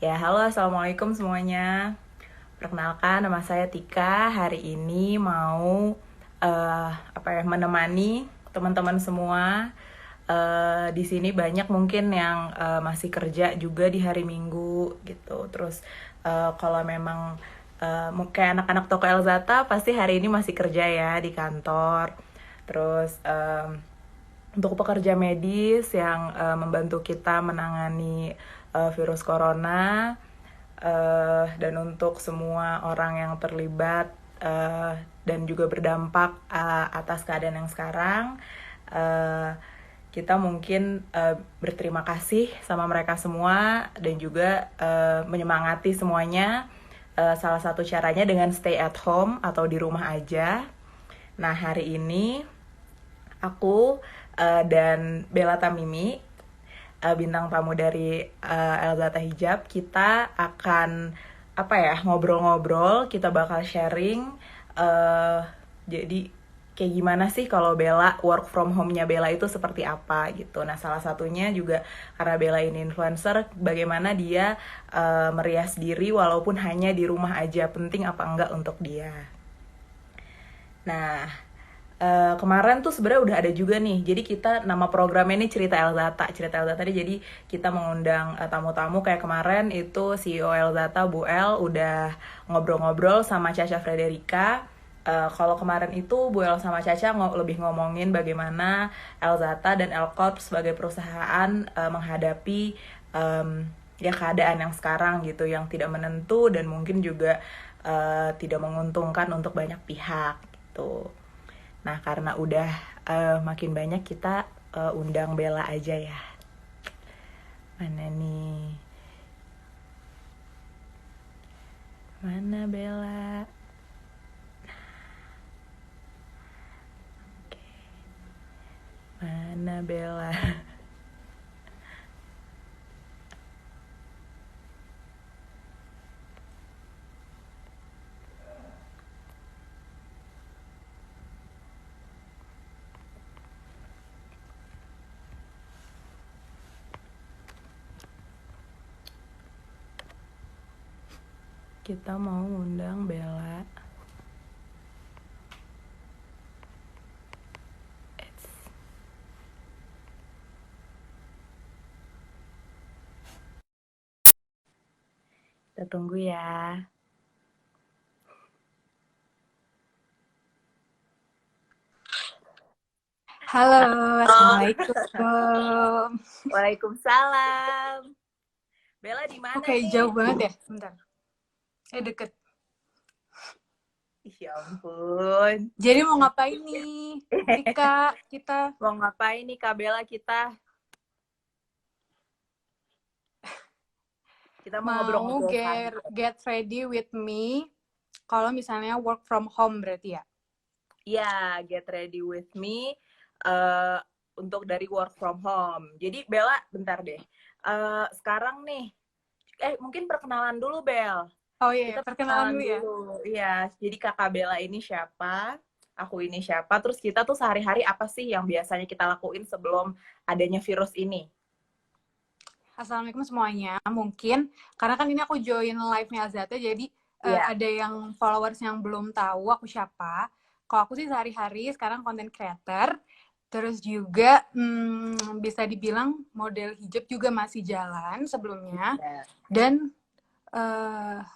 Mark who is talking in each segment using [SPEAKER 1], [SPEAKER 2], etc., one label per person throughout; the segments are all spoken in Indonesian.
[SPEAKER 1] Ya, halo, assalamualaikum semuanya. Perkenalkan, nama saya Tika. Hari ini mau menemani teman-teman semua. Di sini banyak mungkin yang masih kerja juga di hari Minggu gitu. Terus kalau memang kayak anak-anak toko Elzata pasti hari ini masih kerja ya di kantor. Terus untuk pekerja medis yang membantu kita menangani virus corona, dan untuk semua orang yang terlibat dan juga berdampak atas keadaan yang sekarang, uh, kita mungkin berterima kasih sama mereka semua dan juga menyemangati semuanya. Salah satu caranya dengan stay at home atau di rumah aja. Nah, hari ini aku dan Bella Tamimi, bintang tamu dari Elzata Hijab, kita akan ngobrol-ngobrol, kita bakal sharing. uh, jadi kayak gimana sih kalau Bella work from home-nya Bella itu seperti apa gitu. Nah, salah satunya juga karena Bella ini influencer, bagaimana dia merias diri walaupun hanya di rumah aja, penting apa enggak untuk dia. Nah, kemarin tuh sebenarnya udah ada juga nih. Jadi kita nama programnya ini Cerita Elzata. Cerita Elzata ini jadi kita mengundang tamu-tamu kayak kemarin itu CEO Elzata Bu El udah ngobrol-ngobrol sama Caca Frederica. Kalau kemarin itu Bu El sama Caca lebih ngomongin bagaimana Elzata dan Elcorp sebagai perusahaan menghadapi ya keadaan yang sekarang gitu, yang tidak menentu dan mungkin juga tidak menguntungkan untuk banyak pihak gitu. Nah, karena udah makin banyak, kita undang Bella aja ya. Mana nih? Mana Bella? Mana Bella? Kita mau undang Bella. Kita tunggu ya.
[SPEAKER 2] Halo, assalamualaikum.
[SPEAKER 1] Waalaikumsalam. Bella di mana
[SPEAKER 2] Oke,
[SPEAKER 1] nih?
[SPEAKER 2] jauh banget ya. Bentar. Deket.
[SPEAKER 1] Ya ampun.
[SPEAKER 2] Jadi mau ngapain nih, Tika? Kita
[SPEAKER 1] Mau ngapain nih Kak Bella kita? Kita mau
[SPEAKER 2] mau
[SPEAKER 1] ngobrol-ngobrol
[SPEAKER 2] get ready with me. Kalau misalnya work from home berarti ya.
[SPEAKER 1] ya, get ready with me uh, untuk dari work from home. Jadi Bella, bentar deh. Sekarang nih, mungkin perkenalan dulu Bel.
[SPEAKER 2] Oh iya,
[SPEAKER 1] Kita
[SPEAKER 2] perkenalan
[SPEAKER 1] perkenalan
[SPEAKER 2] dulu ya.
[SPEAKER 1] dulu. Iya, jadi Kakak Bella ini siapa? Aku ini siapa? Terus kita tuh sehari-hari apa sih yang biasanya kita lakuin sebelum adanya virus ini?
[SPEAKER 2] Assalamualaikum semuanya. Mungkin karena kan ini aku join live-nya Azata, jadi
[SPEAKER 1] Iya.
[SPEAKER 2] ada yang followers yang belum tahu aku siapa. Kalau aku sih sehari-hari sekarang content creator, terus juga bisa dibilang model hijab juga masih jalan sebelumnya,
[SPEAKER 1] Ya.
[SPEAKER 2] dan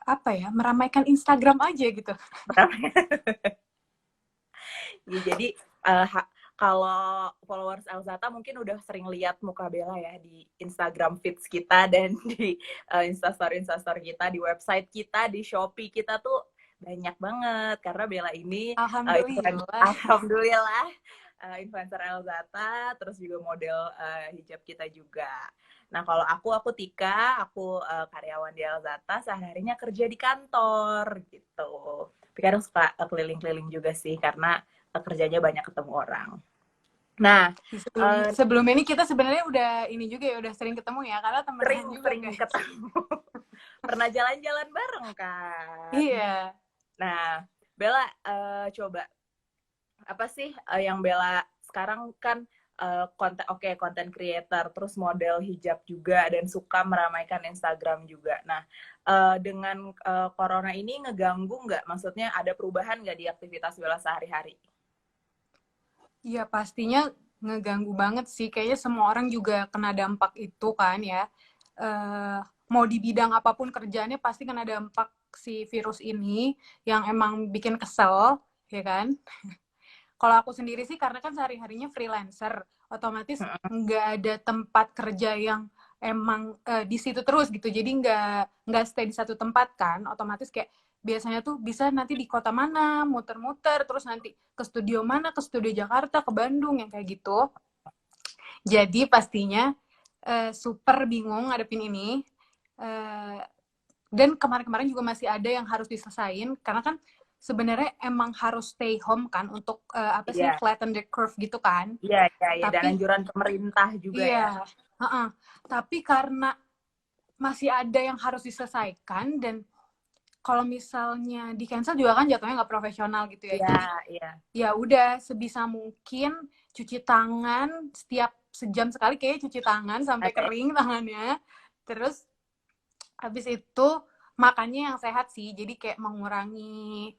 [SPEAKER 2] apa ya, meramaikan Instagram aja gitu.
[SPEAKER 1] Ya, jadi uh, kalau followers Elzata mungkin udah sering lihat muka Bella ya di Instagram feeds kita dan di Instastory kita, di website kita, di Shopee kita tuh banyak banget karena Bella ini
[SPEAKER 2] Alhamdulillah.
[SPEAKER 1] alhamdulillah influencer Elzata, terus juga model hijab kita juga. Nah, kalau aku Tika, aku karyawan di Elzata, sehari-harinya kerja di kantor gitu. Tapi kadang suka keliling-keliling juga sih karena kerjanya banyak ketemu orang. Nah,
[SPEAKER 2] Sebelum ini kita sebenarnya udah ini juga ya, udah sering ketemu ya, karena temenan juga
[SPEAKER 1] sering
[SPEAKER 2] guys.
[SPEAKER 1] ketemu. Pernah jalan-jalan bareng kan.
[SPEAKER 2] Iya.
[SPEAKER 1] Nah, Bella, coba apa sih yang Bella sekarang kan konten creator, terus model hijab juga, dan suka meramaikan Instagram juga. Nah, dengan corona ini ngeganggu nggak? Maksudnya ada perubahan nggak di aktivitas Bella sehari-hari?
[SPEAKER 2] Iya, pastinya ngeganggu banget sih. Kayaknya semua orang juga kena dampak itu kan ya. Mau di bidang apapun kerjaannya pasti kena dampak si virus ini yang emang bikin kesel, ya kan? Kalau aku sendiri sih karena kan sehari-harinya freelancer, otomatis nggak ada tempat kerja yang emang di situ terus gitu. Jadi nggak stay di satu tempat kan. Otomatis kayak biasanya tuh bisa nanti di kota mana, muter-muter, terus nanti ke studio mana, ke studio Jakarta, ke Bandung, yang kayak gitu. Jadi pastinya super bingung ngadepin ini. Uh, dan kemarin-kemarin juga masih ada yang harus diselesain karena kan sebenarnya emang harus stay home kan untuk apa sih
[SPEAKER 1] Iya,
[SPEAKER 2] flatten the curve gitu kan.
[SPEAKER 1] iya, iya, iya. Dan
[SPEAKER 2] Tapi
[SPEAKER 1] anjuran pemerintah juga ya.
[SPEAKER 2] iya, tapi karena masih ada yang harus diselesaikan dan kalau misalnya di cancel juga kan jatuhnya nggak profesional gitu ya.
[SPEAKER 1] Iya,
[SPEAKER 2] Jadi
[SPEAKER 1] iya.
[SPEAKER 2] ya udah sebisa mungkin cuci tangan setiap sejam sekali, kayak cuci tangan sampai
[SPEAKER 1] Oke.
[SPEAKER 2] kering tangannya. Terus habis itu makannya yang sehat sih, jadi kayak mengurangi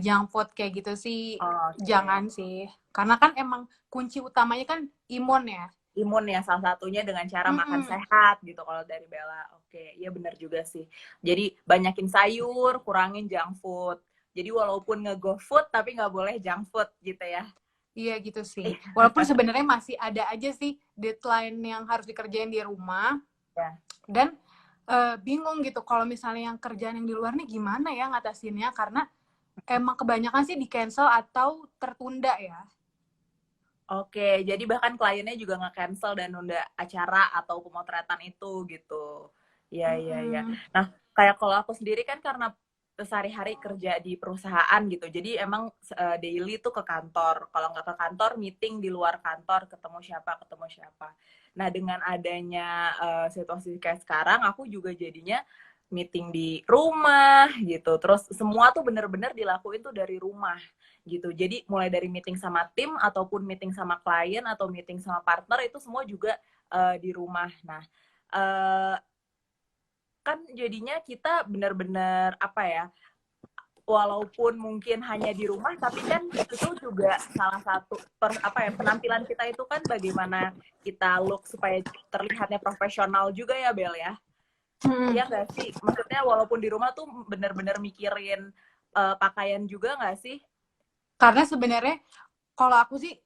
[SPEAKER 2] junk food kayak gitu sih,
[SPEAKER 1] Oke.
[SPEAKER 2] jangan sih. Karena kan emang kunci utamanya kan imun ya.
[SPEAKER 1] Imun ya, salah satunya dengan cara makan
[SPEAKER 2] Mm-mm.
[SPEAKER 1] sehat gitu kalau dari Bella. Oke, iya bener juga sih. Jadi banyakin sayur, kurangin junk food. Jadi walaupun nge-go food tapi nggak boleh junk food gitu ya.
[SPEAKER 2] Iya gitu sih. Walaupun sebenarnya masih ada aja sih deadline yang harus dikerjain di rumah.
[SPEAKER 1] Ya.
[SPEAKER 2] Dan bingung gitu kalau misalnya yang kerjaan yang di luar nih gimana ya ngatasinnya. Karena emang kebanyakan sih di cancel atau tertunda ya.
[SPEAKER 1] Oke, jadi bahkan kliennya juga nge-cancel dan nunda acara atau pemotretan itu gitu. Iya, iya, iya.
[SPEAKER 2] Mm-mm.
[SPEAKER 1] Nah, kayak kalau aku sendiri kan karena sehari-hari kerja di perusahaan gitu, jadi emang daily tuh ke kantor. Kalau nggak ke kantor, meeting di luar kantor, ketemu siapa, ketemu siapa. Nah, dengan adanya situasi kayak sekarang, aku juga jadinya meeting di rumah gitu. Terus semua tuh bener-bener dilakuin tuh dari rumah gitu. Jadi mulai dari meeting sama tim ataupun meeting sama klien atau meeting sama partner itu semua juga di rumah. Nah, uh, kan jadinya kita benar-benar apa ya? Walaupun mungkin hanya di rumah, tapi kan itu juga salah satu penampilan kita itu kan bagaimana kita look supaya terlihatnya profesional juga ya Bel ya. Iya nggak sih? Maksudnya walaupun di rumah tuh benar-benar mikirin pakaian juga nggak sih?
[SPEAKER 2] Karena sebenarnya kalau aku sih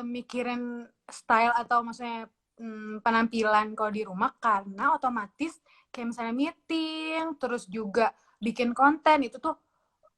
[SPEAKER 2] mikirin style atau maksudnya penampilan kalau di rumah karena otomatis kayak misalnya meeting terus juga bikin konten itu tuh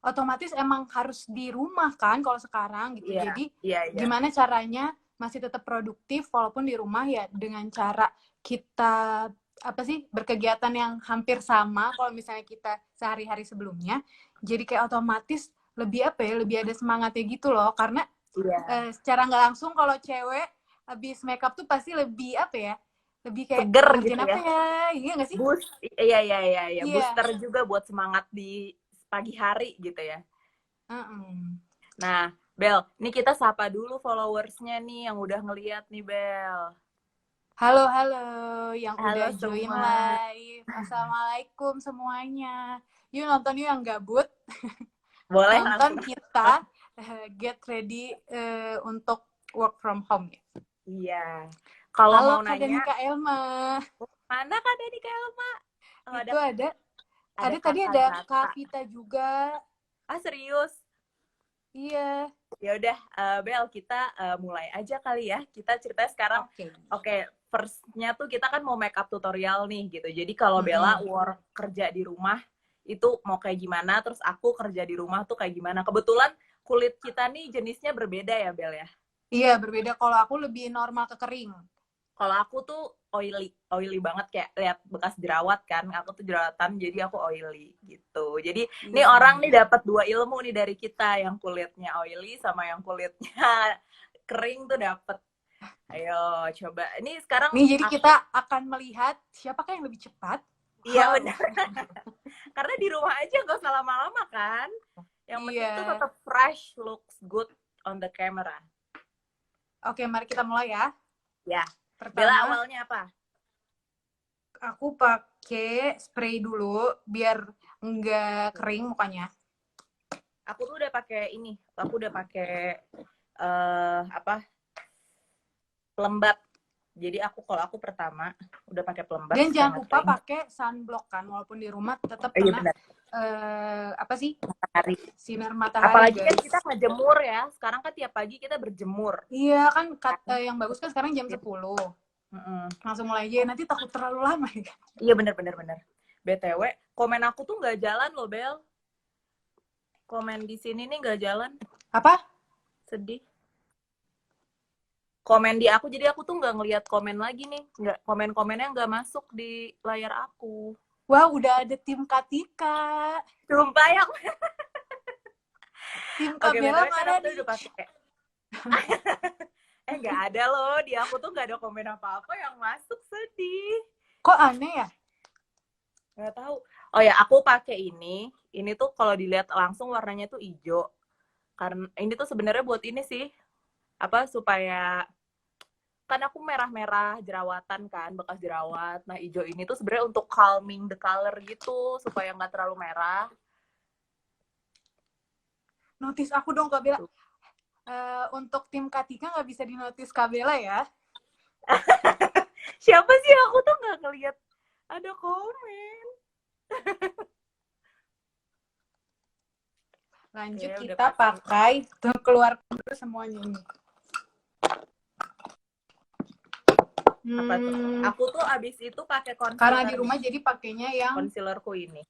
[SPEAKER 2] otomatis emang harus di rumah kan kalau sekarang gitu.
[SPEAKER 1] Iya,
[SPEAKER 2] Jadi
[SPEAKER 1] iya, iya.
[SPEAKER 2] gimana caranya masih tetap produktif walaupun di rumah ya dengan cara kita apa sih berkegiatan yang hampir sama kalau misalnya kita sehari-hari sebelumnya. Jadi kayak otomatis lebih apa ya, lebih ada semangatnya gitu loh. Karena
[SPEAKER 1] Iya.
[SPEAKER 2] secara nggak langsung kalau cewek habis makeup tuh pasti lebih apa ya, lebih kayak
[SPEAKER 1] Seger gitu
[SPEAKER 2] ngerjain apa
[SPEAKER 1] ya.
[SPEAKER 2] ya, iya nggak sih?
[SPEAKER 1] Boost, iya, iya, iya, iya.
[SPEAKER 2] Iya.
[SPEAKER 1] Booster juga buat semangat di pagi hari gitu ya. Nah, Bel, ini kita sapa dulu followersnya nih yang udah ngeliat nih, Bel.
[SPEAKER 2] Halo, halo yang
[SPEAKER 1] Halo
[SPEAKER 2] udah join
[SPEAKER 1] semua.
[SPEAKER 2] live. Assalamualaikum semuanya. Yuk nonton yuk yang gabut.
[SPEAKER 1] Boleh
[SPEAKER 2] Nonton
[SPEAKER 1] langsung.
[SPEAKER 2] kita get ready untuk work from home ya.
[SPEAKER 1] Iya. Kalau
[SPEAKER 2] Halo
[SPEAKER 1] mau
[SPEAKER 2] Kak
[SPEAKER 1] nanya,
[SPEAKER 2] Danika Elma.
[SPEAKER 1] mana Kak Dani Kak Elma? Oh,
[SPEAKER 2] Itu ada tadi
[SPEAKER 1] kakak
[SPEAKER 2] ada
[SPEAKER 1] Zata.
[SPEAKER 2] Kak Vita juga.
[SPEAKER 1] Ah, serius?
[SPEAKER 2] Iya.
[SPEAKER 1] Ya udah, Bel, kita mulai aja kali ya. Kita ceritanya sekarang.
[SPEAKER 2] Oke.
[SPEAKER 1] Oke, first-nya tuh kita kan mau makeup tutorial nih gitu. Jadi kalau Bella work kerja di rumah itu mau kayak gimana, terus aku kerja di rumah tuh kayak gimana. Kebetulan kulit kita nih jenisnya berbeda ya, Bel ya.
[SPEAKER 2] Iya, berbeda. Kalau aku lebih normal ke kering.
[SPEAKER 1] Kalau aku tuh oily, oily banget kayak lihat bekas jerawat kan. Aku tuh jerawatan jadi aku oily gitu. Jadi ini
[SPEAKER 2] Iya.
[SPEAKER 1] orang nih dapat dua ilmu nih dari kita, yang kulitnya oily sama yang kulitnya kering tuh dapat. Ayo coba. Ini sekarang
[SPEAKER 2] Nih, jadi
[SPEAKER 1] aku,
[SPEAKER 2] kita akan melihat siapakah yang lebih cepat.
[SPEAKER 1] iya
[SPEAKER 2] Wow.
[SPEAKER 1] benar. Karena di rumah aja nggak usah lama-lama kan. Yang penting tuh
[SPEAKER 2] Iya.
[SPEAKER 1] tetap fresh, looks good on the camera.
[SPEAKER 2] Oke, mari kita mulai ya.
[SPEAKER 1] Ya. Bella
[SPEAKER 2] Pertama,
[SPEAKER 1] awalnya apa?
[SPEAKER 2] aku pakai spray dulu biar nggak kering mukanya.
[SPEAKER 1] Aku tuh udah pakai ini. Aku udah pakai apa? Pelembab. Jadi kalau aku pertama udah pakai pelembab
[SPEAKER 2] Dan
[SPEAKER 1] supaya
[SPEAKER 2] jangan
[SPEAKER 1] nggak
[SPEAKER 2] lupa
[SPEAKER 1] kering.
[SPEAKER 2] pakai sunblock kan, walaupun di rumah tetap
[SPEAKER 1] Iya
[SPEAKER 2] kena
[SPEAKER 1] benar.
[SPEAKER 2] apa sih,
[SPEAKER 1] Matahari.
[SPEAKER 2] sinar matahari
[SPEAKER 1] Apalagi kan
[SPEAKER 2] guys.
[SPEAKER 1] kita ngejemur ya. Sekarang kan tiap pagi kita berjemur.
[SPEAKER 2] Iya kan, yang bagus kan sekarang jam 10. Langsung mulai aja, nanti takut terlalu lama ya.
[SPEAKER 1] Iya benar. BTW, komen aku tuh nggak jalan loh, Bel. Komen di sini nih nggak jalan.
[SPEAKER 2] Apa?
[SPEAKER 1] Sedih. Komen di aku, jadi aku tuh nggak ngelihat komen lagi nih. Nggak, komen-komennya nggak masuk di layar aku.
[SPEAKER 2] Wah, udah ada tim Katika.
[SPEAKER 1] Sumpah ya.
[SPEAKER 2] Tim
[SPEAKER 1] Oke,
[SPEAKER 2] Kabela
[SPEAKER 1] BTW kan
[SPEAKER 2] mana
[SPEAKER 1] aku tuh
[SPEAKER 2] nih?
[SPEAKER 1] udah pakai. Nggak ada loh. Di aku tuh nggak ada komen apa-apa yang masuk, sedih.
[SPEAKER 2] Kok aneh ya?
[SPEAKER 1] Nggak tahu. Oh ya, aku pakai ini. Ini tuh kalau dilihat langsung warnanya tuh hijau. Karena ini tuh sebenarnya buat ini sih. Apa, supaya kan aku merah-merah jerawatan kan, bekas jerawat. Nah, hijau ini tuh sebenarnya untuk calming the color gitu, supaya nggak terlalu merah.
[SPEAKER 2] Notis aku dong Kabela. Untuk tim Katika nggak bisa dinotis Kabela ya.
[SPEAKER 1] Siapa sih, aku tuh nggak ngeliat ada komen.
[SPEAKER 2] Lanjut,
[SPEAKER 1] Oke,
[SPEAKER 2] kita pakai tuh, keluar dulu semuanya ini.
[SPEAKER 1] Apa tuh? Aku tuh abis itu pakai concealer.
[SPEAKER 2] Karena di rumah jadi pakainya yang
[SPEAKER 1] concealerku ini.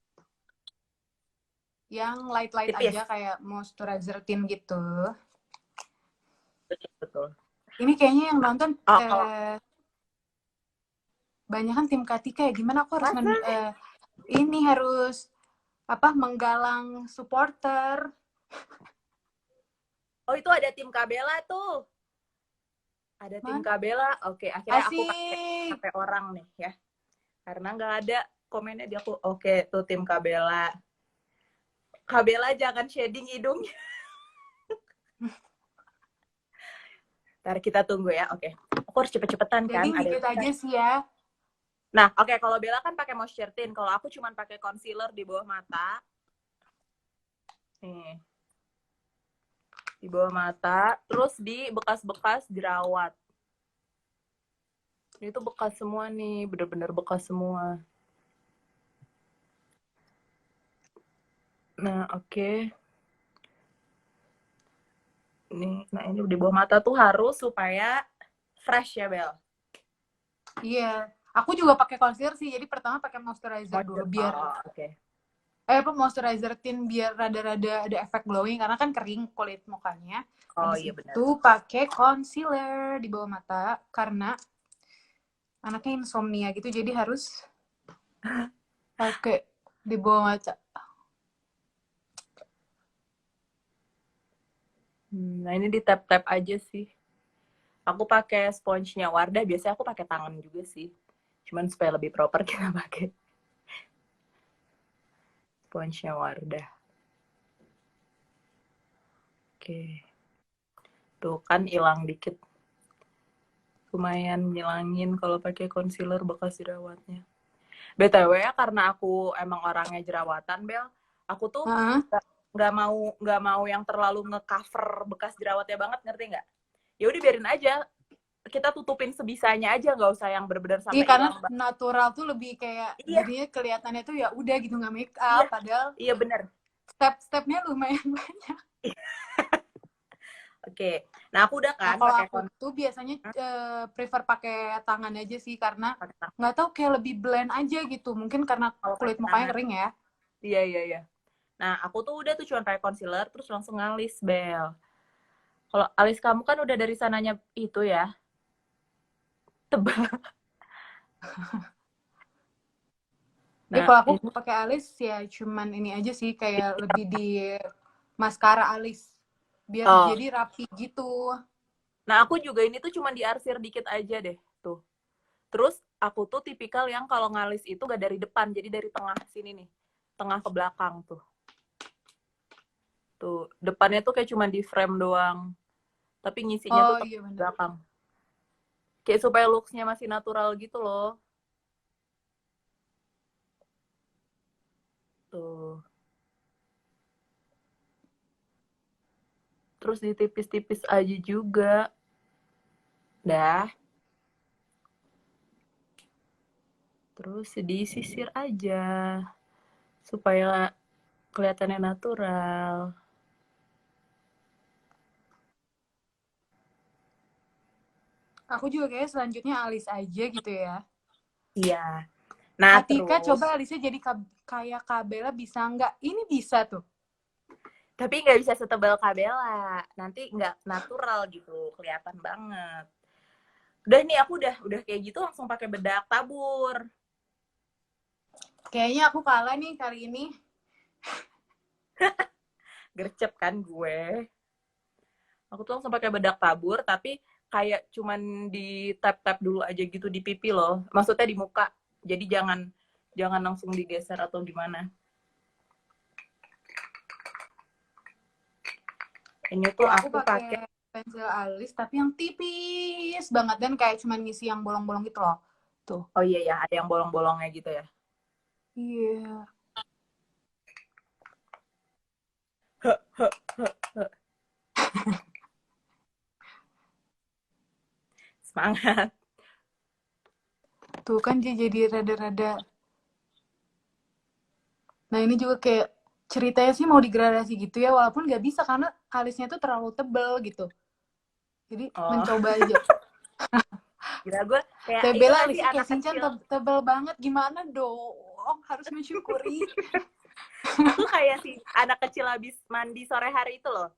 [SPEAKER 2] Yang light-light
[SPEAKER 1] tipis
[SPEAKER 2] aja kayak moisturizer tint gitu.
[SPEAKER 1] Betul.
[SPEAKER 2] Ini kayaknya yang nonton banyak kan tim Katika ya. Gimana aku harus ini harus apa, menggalang supporter.
[SPEAKER 1] Oh, itu ada tim Kabela tuh. Ada tim Kabela. Oke, akhirnya aku pakai orang nih ya. Karena nggak ada komennya di aku. Oke, tuh tim Kabela. Kabela jangan shading hidungnya. Ntar kita tunggu ya. Oke. Aku harus cepet-cepetan kan.
[SPEAKER 2] Shading dikit aja sih ya.
[SPEAKER 1] Nah, oke, kalau Bella kan pakai moisture tint. Kalau aku cuma pakai concealer di bawah mata. Nih. Di bawah mata, terus di bekas-bekas jerawat. Ini tuh bekas semua nih, bener-bener bekas semua. Nah, oke. Nah ini di bawah mata tuh harus supaya fresh ya, Bel.
[SPEAKER 2] Iya, aku juga pakai concealer sih. Jadi pertama pakai moisturizer dulu biar moisturizer tint biar rada-rada ada efek glowing karena kan kering kulit mukanya. Habis
[SPEAKER 1] iya benar.
[SPEAKER 2] itu pakai concealer di bawah mata karena anaknya insomnia gitu, jadi harus pakai di bawah mata.
[SPEAKER 1] Nah ini di tap-tap aja sih. Aku pakai sponsnya Wardah. Biasanya aku pakai tangan juga sih. Cuman supaya lebih proper kita pakai sponsnya Wardah. Oke. Tuh kan hilang dikit. Lumayan ngilangin kalau pakai concealer bekas jerawatnya. BTW ya, karena aku emang orangnya jerawatan, Bel. Aku tuh nggak mau yang terlalu ngecover bekas jerawatnya banget, ngerti nggak? Ya udah biarin aja. Kita tutupin sebisanya aja, nggak usah yang bener-bener sampai
[SPEAKER 2] karena
[SPEAKER 1] hilang.
[SPEAKER 2] natural tuh lebih kayak jadinya kelihatannya tuh ya udah gitu, nggak make up. Padahal
[SPEAKER 1] iya bener.
[SPEAKER 2] Step-stepnya lumayan banyak.
[SPEAKER 1] Oke. Nah aku udah kan
[SPEAKER 2] kalau aku tuh biasanya prefer pakai tangan aja sih karena nggak tahu kayak lebih blend aja gitu. Mungkin karena kulit mukanya kering ya.
[SPEAKER 1] Iya. Nah aku tuh udah tuh cuma pakai concealer terus langsung ngalis, Bel. Kalau alis kamu kan udah dari sananya itu ya, tebal.
[SPEAKER 2] Nah, kalau aku pakai alis ya cuman ini aja sih, kayak lebih di maskara alis biar jadi rapi gitu.
[SPEAKER 1] Nah aku juga ini tuh cuma diarsir dikit aja deh tuh. Terus aku tuh tipikal yang kalau ngalis itu gak dari depan, jadi dari tengah sini nih, tengah ke belakang tuh. Tuh depannya tuh kayak cuma di frame doang. tapi ngisinya tuh
[SPEAKER 2] Oh
[SPEAKER 1] tepat
[SPEAKER 2] iya benar.
[SPEAKER 1] belakang. Kayak supaya looks-nya masih natural gitu loh. Tuh. Terus ditipis-tipis aja juga. Dah. Terus disisir aja. Supaya kelihatannya natural.
[SPEAKER 2] Aku juga kayak selanjutnya alis aja gitu ya.
[SPEAKER 1] Iya. Nah,
[SPEAKER 2] Atika
[SPEAKER 1] terus.
[SPEAKER 2] coba alisnya jadi kayak Kabela bisa nggak? Ini bisa tuh.
[SPEAKER 1] Tapi nggak bisa setebal Kabela. Nanti nggak natural gitu. Kelihatan banget. Udah nih, aku udah kayak gitu langsung pakai bedak tabur.
[SPEAKER 2] Kayaknya aku kalah nih kali ini.
[SPEAKER 1] Gercep kan gue. Aku tuh langsung pakai bedak tabur, tapi kayak cuman di tap-tap dulu aja gitu di pipi loh. Maksudnya di muka. Jadi jangan jangan langsung digeser atau gimana. Ini tuh
[SPEAKER 2] Kalau aku
[SPEAKER 1] aku pakai.
[SPEAKER 2] pakai pensil alis tapi yang tipis banget dan kayak cuma ngisi yang bolong-bolong gitu loh. Tuh.
[SPEAKER 1] Oh iya ya, ada yang bolong-bolongnya gitu ya.
[SPEAKER 2] Iya.
[SPEAKER 1] Semangat.
[SPEAKER 2] Tuh kan dia jadi rada-rada. Nah ini juga kayak ceritanya sih mau digradasi gitu ya, walaupun nggak bisa karena alisnya tuh terlalu tebel gitu. Jadi
[SPEAKER 1] Oh,
[SPEAKER 2] mencoba aja.
[SPEAKER 1] kira gue kayak
[SPEAKER 2] Tapi
[SPEAKER 1] itu
[SPEAKER 2] Bella
[SPEAKER 1] nggak sih
[SPEAKER 2] alisnya kayak
[SPEAKER 1] anak
[SPEAKER 2] Shinchan
[SPEAKER 1] kecil.
[SPEAKER 2] tebel banget. Gimana dong? Harus mensyukuri.
[SPEAKER 1] Aku kayak si anak kecil habis mandi sore hari itu loh.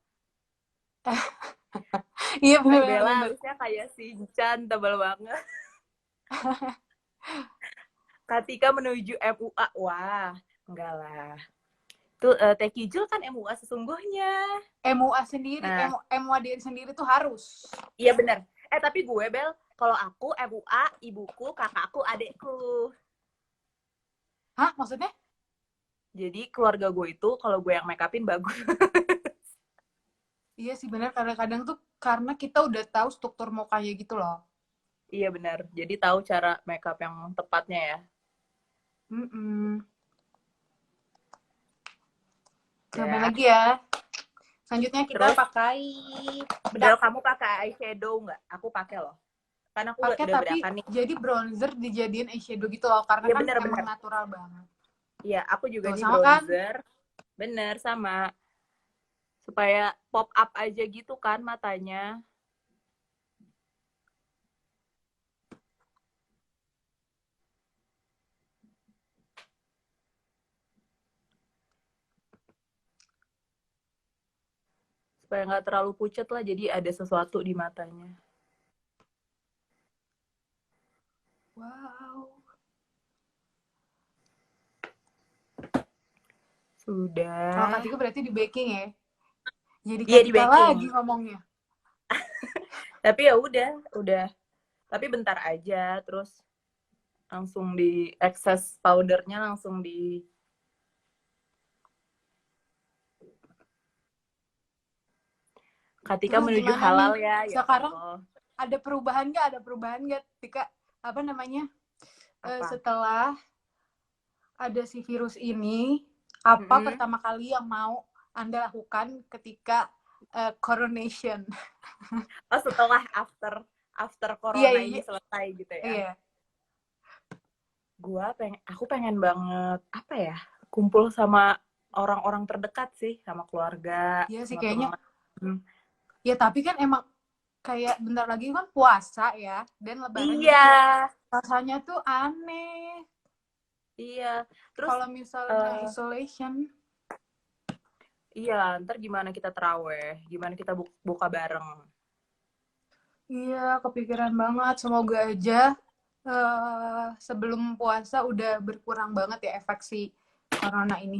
[SPEAKER 2] Iya
[SPEAKER 1] Bella
[SPEAKER 2] bener-bener.
[SPEAKER 1] harusnya kayak si Chan tebal banget. Ketika menuju MUA, wah, enggak lah. Tuh Teh Kijul kan MUA sesungguhnya.
[SPEAKER 2] MUA sendiri,
[SPEAKER 1] Nah,
[SPEAKER 2] MUA diri sendiri tuh harus.
[SPEAKER 1] iya bener. Tapi gue Bel, kalau aku MUA, ibuku, kakakku, adekku.
[SPEAKER 2] Hah? Maksudnya?
[SPEAKER 1] Jadi keluarga gue itu kalau gue yang make upin bagus.
[SPEAKER 2] Iya sih bener. Kadang-kadang tuh karena kita udah tahu struktur mukanya gitu loh.
[SPEAKER 1] Iya benar. Jadi tahu cara make up yang tepatnya ya.
[SPEAKER 2] Mm-mm. Coba
[SPEAKER 1] Ya.
[SPEAKER 2] lagi ya. Selanjutnya kita
[SPEAKER 1] Terus
[SPEAKER 2] pakai
[SPEAKER 1] Bel,
[SPEAKER 2] bedak.
[SPEAKER 1] kamu pakai eyeshadow nggak? Aku pakai loh. Kan aku
[SPEAKER 2] Pakai
[SPEAKER 1] udah
[SPEAKER 2] tapi
[SPEAKER 1] bedakan nih.
[SPEAKER 2] jadi bronzer dijadiin eyeshadow gitu loh. Karena
[SPEAKER 1] Iya
[SPEAKER 2] kan emang
[SPEAKER 1] bener-bener.
[SPEAKER 2] natural banget.
[SPEAKER 1] Iya, aku juga
[SPEAKER 2] Tuh
[SPEAKER 1] nih
[SPEAKER 2] sama kan?
[SPEAKER 1] bronzer. Bener, sama. Supaya pop up aja gitu kan matanya. Supaya nggak terlalu pucet lah, jadi ada sesuatu di matanya.
[SPEAKER 2] Wow. Kalau
[SPEAKER 1] Sudah.
[SPEAKER 2] Kak berarti di baking ya? Jadi
[SPEAKER 1] Iya,
[SPEAKER 2] Kak
[SPEAKER 1] di
[SPEAKER 2] Tika
[SPEAKER 1] baking.
[SPEAKER 2] lagi ngomongnya.
[SPEAKER 1] Tapi ya udah. Tapi bentar aja, terus langsung di excess powdernya langsung di Katika
[SPEAKER 2] Terus
[SPEAKER 1] menuju
[SPEAKER 2] gimana nih?
[SPEAKER 1] halal ya
[SPEAKER 2] Sekarang
[SPEAKER 1] Allah.
[SPEAKER 2] ada perubahan nggak? Ada perubahan nggak, Tika? Apa namanya?
[SPEAKER 1] Apa?
[SPEAKER 2] Setelah ada si virus ini, apa
[SPEAKER 1] Mm-mm.
[SPEAKER 2] pertama kali yang mau Anda lakukan ketika coronation?
[SPEAKER 1] Oh, setelah after
[SPEAKER 2] Iya,
[SPEAKER 1] corona
[SPEAKER 2] iya,
[SPEAKER 1] ini selesai gitu ya.
[SPEAKER 2] iya.
[SPEAKER 1] Aku pengen banget apa ya? Kumpul sama orang-orang terdekat sih, sama keluarga,
[SPEAKER 2] Iya sih
[SPEAKER 1] sama
[SPEAKER 2] kayaknya.
[SPEAKER 1] teman.
[SPEAKER 2] Ya tapi kan emang kayak bentar lagi kan puasa ya dan lebaran jadi
[SPEAKER 1] Iya,
[SPEAKER 2] kayak rasanya tuh aneh
[SPEAKER 1] iya. Terus
[SPEAKER 2] kalau misalnya
[SPEAKER 1] eh,
[SPEAKER 2] isolation.
[SPEAKER 1] iya, ntar gimana kita teraweh? Gimana kita buka bareng?
[SPEAKER 2] Iya, kepikiran banget. Semoga aja sebelum puasa udah berkurang banget ya efek si corona ini.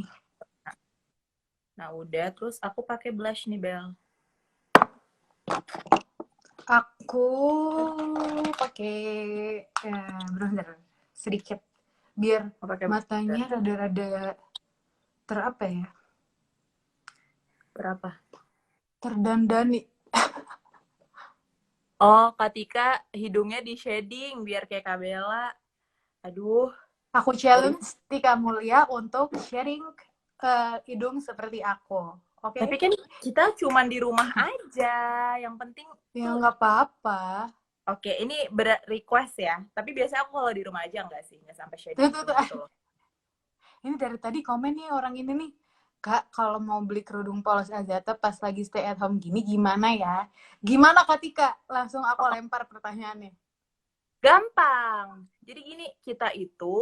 [SPEAKER 1] Nah, udah. Terus aku pakai blush nih, Bel.
[SPEAKER 2] Aku pakai bronzer sedikit biar
[SPEAKER 1] Mau pakai blush.
[SPEAKER 2] matanya rada-rada terapa ya?
[SPEAKER 1] Berapa?
[SPEAKER 2] Terdandani.
[SPEAKER 1] Oh, Katika hidungnya di shading biar kayak Kabela. Aduh,
[SPEAKER 2] Aku
[SPEAKER 1] baru.
[SPEAKER 2] challenge Tika Mulia untuk sharing hidung seperti aku. Oke?
[SPEAKER 1] Tapi kan kita cuman di rumah aja. Yang penting
[SPEAKER 2] Ya
[SPEAKER 1] tuh.
[SPEAKER 2] nggak apa-apa.
[SPEAKER 1] Oke, ini request ya. Tapi biasanya aku kalau di rumah aja nggak sih, nggak sampai
[SPEAKER 2] Tuh,
[SPEAKER 1] shading
[SPEAKER 2] tuh,
[SPEAKER 1] hidung
[SPEAKER 2] tuh.
[SPEAKER 1] gitu loh.
[SPEAKER 2] Ini dari tadi komen nih orang ini nih. Kak, kalau mau beli kerudung polos Azata pas lagi stay at home gini gimana ya? Gimana Kak Tika? Langsung aku lempar pertanyaannya.
[SPEAKER 1] Gampang. Jadi gini, kita itu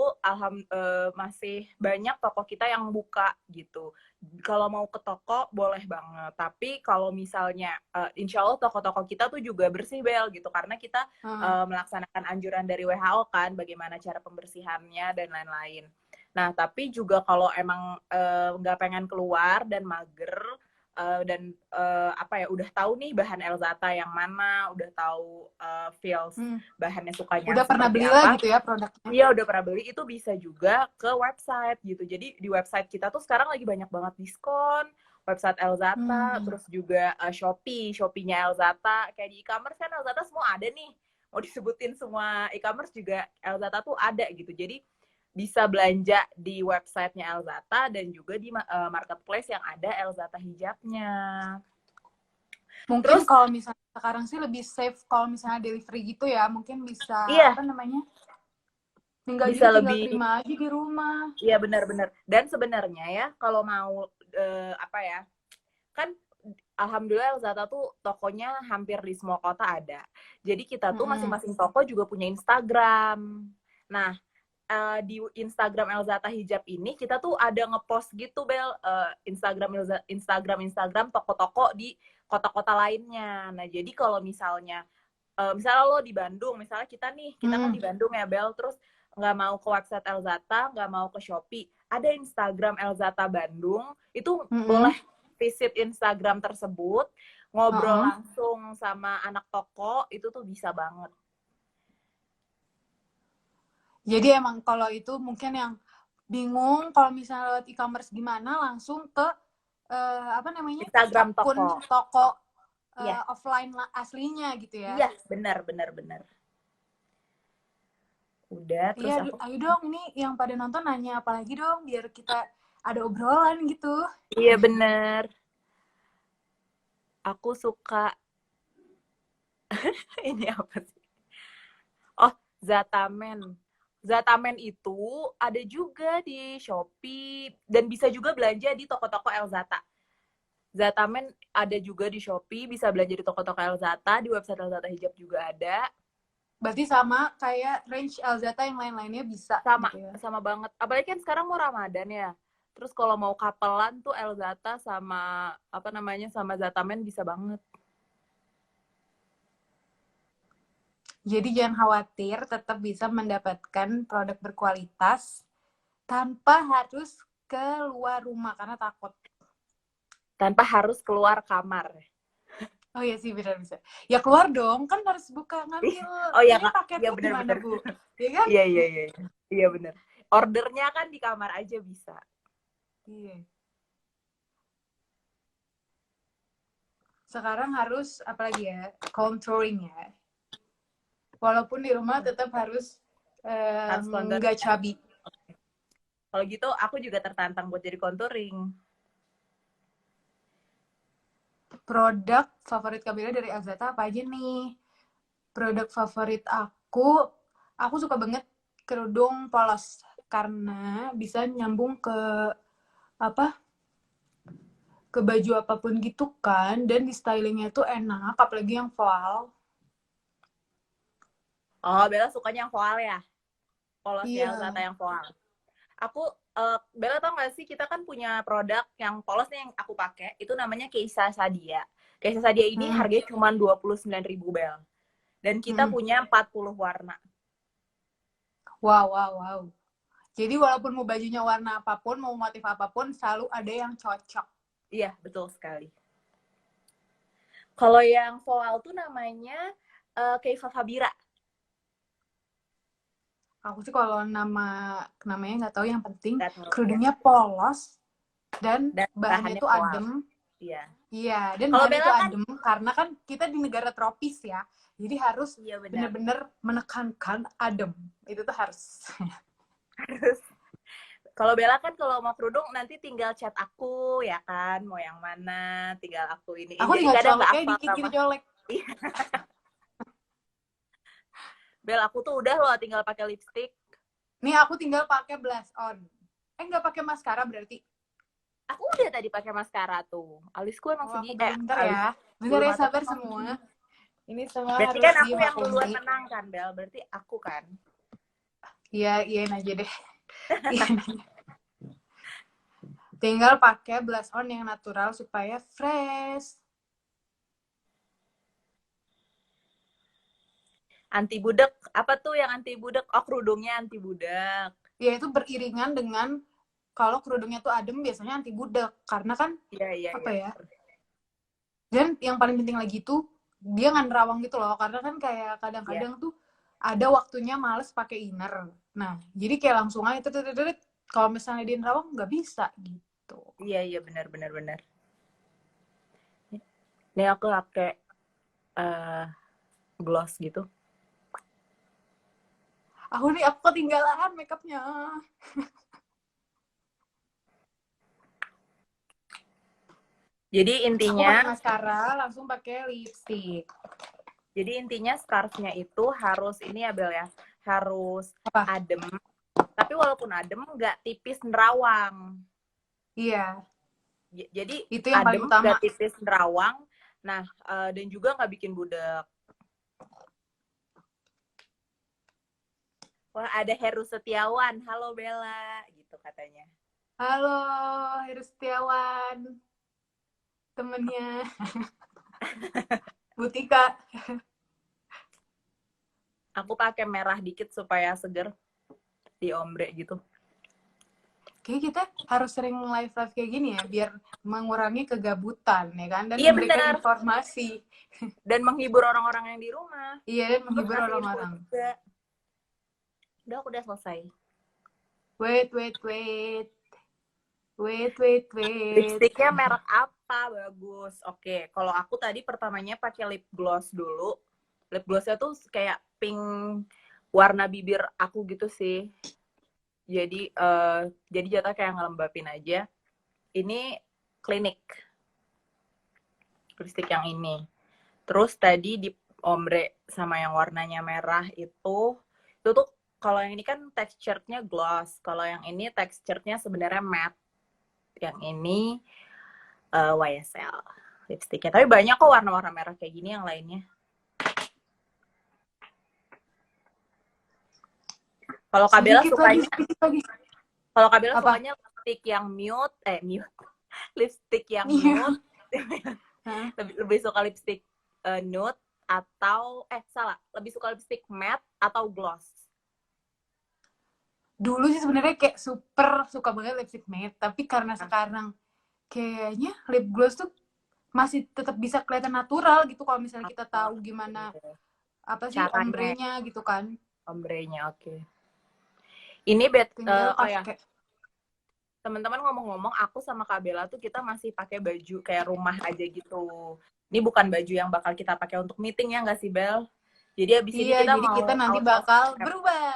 [SPEAKER 1] masih banyak toko kita yang buka gitu. Kalau mau ke toko boleh banget. Tapi kalau misalnya, insya Allah toko-toko kita tuh juga bersih Bel gitu. Karena kita melaksanakan anjuran dari WHO kan, bagaimana cara pembersihannya dan lain-lain. Nah, tapi juga kalau emang nggak pengen keluar dan mager, dan apa ya, udah tahu nih bahan Elzata yang mana, udah tahu feels bahannya sukanya
[SPEAKER 2] Udah pernah
[SPEAKER 1] seperti
[SPEAKER 2] beli lah
[SPEAKER 1] apa.
[SPEAKER 2] gitu ya produknya?
[SPEAKER 1] Iya udah pernah beli, itu bisa juga ke website gitu. Jadi di website kita tuh sekarang lagi banyak banget diskon. Website Elzata, terus juga Shopee-nya Elzata. Kayak di e-commerce kan Elzata semua ada nih. Mau disebutin semua e-commerce juga Elzata tuh ada gitu. Jadi bisa belanja di websitenya Elzata dan juga di marketplace yang ada Elzata hijabnya.
[SPEAKER 2] Mungkin
[SPEAKER 1] Terus
[SPEAKER 2] kalau misalnya sekarang sih lebih safe kalau misalnya delivery gitu ya. Mungkin bisa,
[SPEAKER 1] iya,
[SPEAKER 2] apa namanya,
[SPEAKER 1] bisa
[SPEAKER 2] tinggal
[SPEAKER 1] lebih.
[SPEAKER 2] terima aja di rumah.
[SPEAKER 1] Iya benar-benar. Dan sebenarnya ya kalau mau apa ya, kan alhamdulillah Elzata tuh tokonya hampir di semua kota ada. Jadi kita tuh masing-masing toko juga punya Instagram. Nah, di Instagram Elzata Hijab ini kita tuh ada ngepost gitu Bel, Instagram toko-toko di kota-kota lainnya. Nah, jadi kalau misalnya lo di Bandung, misalnya kita kan di Bandung ya Bel, terus nggak mau ke website Elzata, nggak mau ke Shopee, ada Instagram Elzata Bandung, itu boleh visit Instagram tersebut, ngobrol langsung sama anak toko, itu tuh bisa banget.
[SPEAKER 2] Jadi emang kalau itu mungkin yang bingung kalau misalnya lewat e-commerce gimana, langsung ke apa namanya,
[SPEAKER 1] Instagram
[SPEAKER 2] akun
[SPEAKER 1] toko.
[SPEAKER 2] toko
[SPEAKER 1] Iya.
[SPEAKER 2] offline aslinya gitu ya.
[SPEAKER 1] Iya, benar. Udah, terus
[SPEAKER 2] Iya,
[SPEAKER 1] aku.
[SPEAKER 2] ayo dong, ini yang pada nonton nanya apa lagi dong, biar kita ada obrolan gitu.
[SPEAKER 1] Iya, benar. Aku suka ini apa sih? Oh, Zatamen. Zatamen itu ada juga di Shopee dan bisa juga belanja di toko-toko Elzata. Zatamen ada juga di Shopee, bisa belanja di toko-toko Elzata, di website Elzata Hijab juga ada.
[SPEAKER 2] Berarti sama kayak range Elzata yang lain-lainnya bisa
[SPEAKER 1] Sama,
[SPEAKER 2] gitu ya.
[SPEAKER 1] sama banget. Apalagi kan sekarang mau Ramadan ya. Terus kalau mau kapelan tuh Elzata sama apa namanya sama Zatamen bisa banget.
[SPEAKER 2] Jadi jangan khawatir, tetap bisa mendapatkan produk berkualitas tanpa harus keluar rumah karena takut.
[SPEAKER 1] Tanpa harus keluar kamar.
[SPEAKER 2] Oh iya sih, benar bisa. Ya keluar dong, kan harus buka ngambil.
[SPEAKER 1] Oh iya
[SPEAKER 2] Ini
[SPEAKER 1] Kak, iya
[SPEAKER 2] paketnya gimana
[SPEAKER 1] benar-benar.
[SPEAKER 2] Bu? Ya kan?
[SPEAKER 1] Iya. Iya benar. Ordernya kan di kamar aja bisa.
[SPEAKER 2] Iya. Sekarang harus apalagi ya, contouring ya. Walaupun di rumah tetap harus
[SPEAKER 1] Harus contouring.
[SPEAKER 2] nggak chubby.
[SPEAKER 1] Kalau gitu aku juga tertantang buat jadi contouring.
[SPEAKER 2] Produk favorit Kabila dari Elzata apa aja nih? Produk favorit aku suka banget kerudung polos karena bisa nyambung ke apa? Ke baju apapun gitu kan, dan di stylingnya tuh enak, apalagi yang voal.
[SPEAKER 1] Oh, Bella sukanya yang voal ya? Polosnya
[SPEAKER 2] Iya.
[SPEAKER 1] Elzata yang voal. Aku Bella tau gak sih, kita kan punya produk yang polosnya yang aku pakai, itu namanya Keisa Sadia. Keisa Sadia ini harganya cuma 29.000 Bel. Dan kita punya 40 warna.
[SPEAKER 2] Wow. Jadi walaupun mau bajunya warna apapun, mau motif apapun, selalu ada yang cocok.
[SPEAKER 1] Iya, betul sekali. Kalau yang voal tuh namanya Keifa Fabira.
[SPEAKER 2] Aku sih kalau namanya nggak tahu, yang penting
[SPEAKER 1] Tahu,
[SPEAKER 2] kerudungnya
[SPEAKER 1] ya.
[SPEAKER 2] polos dan bahannya tuh
[SPEAKER 1] voal.
[SPEAKER 2] adem.
[SPEAKER 1] Iya.
[SPEAKER 2] Iya, dan
[SPEAKER 1] Kalau
[SPEAKER 2] mana itu
[SPEAKER 1] Bella kan,
[SPEAKER 2] adem karena kan kita di negara tropis ya. Jadi harus
[SPEAKER 1] iya benar.
[SPEAKER 2] benar-benar menekankan adem. Itu tuh harus.
[SPEAKER 1] Harus. Kalau Bella kan kalau mau kerudung nanti tinggal chat aku ya kan, mau yang mana, tinggal aku iniin.
[SPEAKER 2] Aku
[SPEAKER 1] Jadi
[SPEAKER 2] tinggal
[SPEAKER 1] kadang nggak
[SPEAKER 2] coleknya
[SPEAKER 1] hafal
[SPEAKER 2] dikit
[SPEAKER 1] sama.
[SPEAKER 2] gitu colek.
[SPEAKER 1] Iya. Bel, aku tuh udah loh tinggal pakai lipstick.
[SPEAKER 2] Nih aku tinggal pakai blush on. Nggak pakai maskara berarti.
[SPEAKER 1] Aku udah tadi pakai maskara tuh. Alisku emang
[SPEAKER 2] Oh, aku
[SPEAKER 1] segi
[SPEAKER 2] baru bentar
[SPEAKER 1] alis
[SPEAKER 2] ya. Bentar
[SPEAKER 1] bulu
[SPEAKER 2] ya,
[SPEAKER 1] mata.
[SPEAKER 2] sabar semua. Ini semua
[SPEAKER 1] Berarti
[SPEAKER 2] harus
[SPEAKER 1] kan aku yang duluan
[SPEAKER 2] dimaklumi.
[SPEAKER 1] menang kan, Bel. Berarti aku kan.
[SPEAKER 2] Iya, iyain aja deh. Iyain aja. Tinggal pakai blush on yang natural supaya fresh.
[SPEAKER 1] Anti budek. Apa tuh yang anti budek? Oh, kerudungnya anti budek.
[SPEAKER 2] Ya itu beriringan dengan kalau kerudungnya tuh adem biasanya anti budek. Karena kan
[SPEAKER 1] Iya, iya,
[SPEAKER 2] apa
[SPEAKER 1] iya.
[SPEAKER 2] ya? Dan yang paling penting lagi tuh dia nggak nerawang gitu loh. Karena kan kayak
[SPEAKER 1] Iya,
[SPEAKER 2] kadang-kadang tuh ada waktunya males pakai inner. Nah, jadi kayak langsung aja kalau misalnya dia nerawang nggak bisa gitu.
[SPEAKER 1] iya, iya, benar, benar, benar. Ini aku pakai gloss gitu.
[SPEAKER 2] Aku ketinggalan makeupnya.
[SPEAKER 1] Jadi
[SPEAKER 2] Aku pakai
[SPEAKER 1] intinya,
[SPEAKER 2] maskara, langsung pakai lipstick.
[SPEAKER 1] scarfnya itu harus ini ya, Bel ya. Harus
[SPEAKER 2] Apa?
[SPEAKER 1] adem. Tapi walaupun adem, nggak tipis nerawang.
[SPEAKER 2] Iya,
[SPEAKER 1] Jadi
[SPEAKER 2] itu yang paling
[SPEAKER 1] adem,
[SPEAKER 2] utama.
[SPEAKER 1] nggak tipis nerawang. Nah, dan juga nggak bikin budak. Wah, ada Heru Setiawan. Halo Bella, gitu katanya.
[SPEAKER 2] Halo, Heru Setiawan, temennya Butika.
[SPEAKER 1] Aku pakai merah dikit supaya seger di ombre gitu.
[SPEAKER 2] Kayaknya kita harus sering live-live kayak gini ya, biar mengurangi kegabutan, ya kan? Dan
[SPEAKER 1] Iya
[SPEAKER 2] memberikan
[SPEAKER 1] benar.
[SPEAKER 2] informasi.
[SPEAKER 1] Dan menghibur orang-orang yang di rumah.
[SPEAKER 2] Iya, dan
[SPEAKER 1] Terus
[SPEAKER 2] menghibur
[SPEAKER 1] ngasih info
[SPEAKER 2] orang-orang.
[SPEAKER 1] juga. Udah, aku udah selesai.
[SPEAKER 2] Wait.
[SPEAKER 1] Lipstiknya merek apa? Bagus. Oke, kalau aku tadi pertamanya pakai lip gloss dulu. Lip glossnya tuh kayak pink warna bibir aku gitu sih. Jadi jatuh kayak ngelembapin aja. Ini klinik lipstick yang ini. Terus tadi di ombre sama yang warnanya merah itu tuh kalau yang ini kan texture-nya gloss. Kalau yang ini texture-nya sebenarnya matte. Yang ini YSL lipstiknya. Tapi banyak kok warna-warna merah kayak gini yang lainnya. Kalau Kabela sukanya, kalau Kabela sukanya lipstick yang mute, lipstick yang nude, lebih suka lipstick nude atau lebih suka lipstick matte atau gloss?
[SPEAKER 2] Dulu sih sebenarnya kayak super suka banget lipstick matte, tapi karena sekarang kayaknya lip gloss tuh masih tetap bisa kelihatan natural gitu kalau misalnya kita tahu gimana apa sih ombrenya gitu kan.
[SPEAKER 1] Ombrenya, oke. Ini teman-teman ngomong-ngomong, aku sama Kak Bella tuh kita masih pakai baju kayak rumah aja gitu. Ini bukan baju yang bakal kita pakai untuk meeting ya nggak sih, Bel? Jadi abis ini kita
[SPEAKER 2] jadi
[SPEAKER 1] mau
[SPEAKER 2] kita nanti bakal berubah.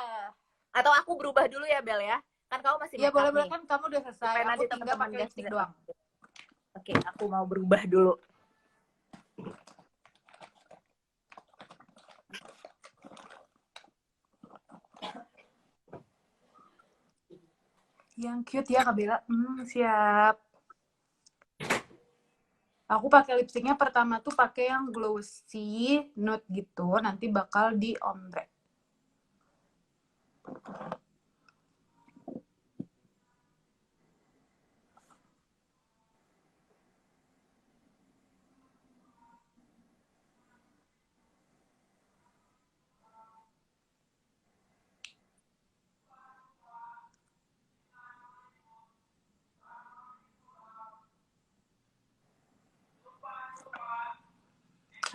[SPEAKER 1] Atau aku berubah dulu ya, Bel ya? Kan kamu masih
[SPEAKER 2] Iya,
[SPEAKER 1] makeup
[SPEAKER 2] boleh
[SPEAKER 1] nih.
[SPEAKER 2] kan kamu udah selesai.
[SPEAKER 1] Supaya
[SPEAKER 2] Aku
[SPEAKER 1] nanti
[SPEAKER 2] tinggal
[SPEAKER 1] teman-teman
[SPEAKER 2] pakai lipstick
[SPEAKER 1] bisa
[SPEAKER 2] doang.
[SPEAKER 1] Oke, aku mau berubah dulu.
[SPEAKER 2] Yang cute ya, Kak Bella. Siap. Aku pakai lipstiknya pertama tuh pakai yang glossy nude gitu, nanti bakal di ombre.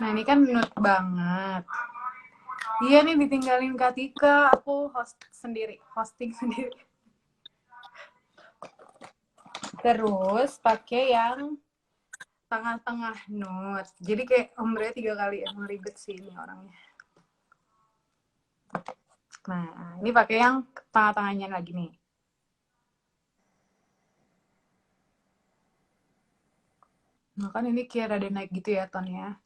[SPEAKER 2] Nah, ini kan nude banget. Iya nih ditinggalin Kak Tika, aku hosting sendiri. Terus pakai yang tengah-tengah notes. Jadi kayak ombre 3 kali, emang ribet sih ini orangnya. Nah, ini pakai yang tengah-tengahnya lagi nih. Nah, kan ini kayak rada naik gitu ya tonnya.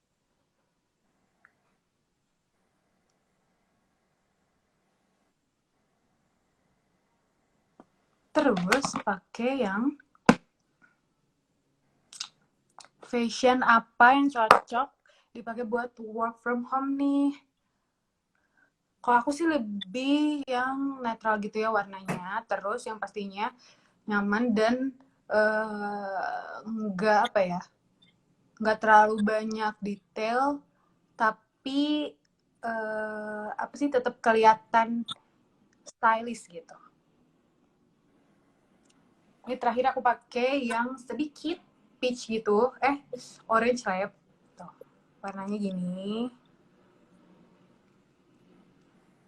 [SPEAKER 2] Terus pakai yang fashion apa yang cocok dipakai buat work from home nih. Kalau aku sih lebih yang netral gitu ya warnanya. Terus yang pastinya nyaman dan nggak apa ya, nggak terlalu banyak detail, tapi apa sih tetap kelihatan stylish gitu. Ini terakhir aku pakai yang sedikit peach gitu, orange lah ya. Tuh, warnanya gini.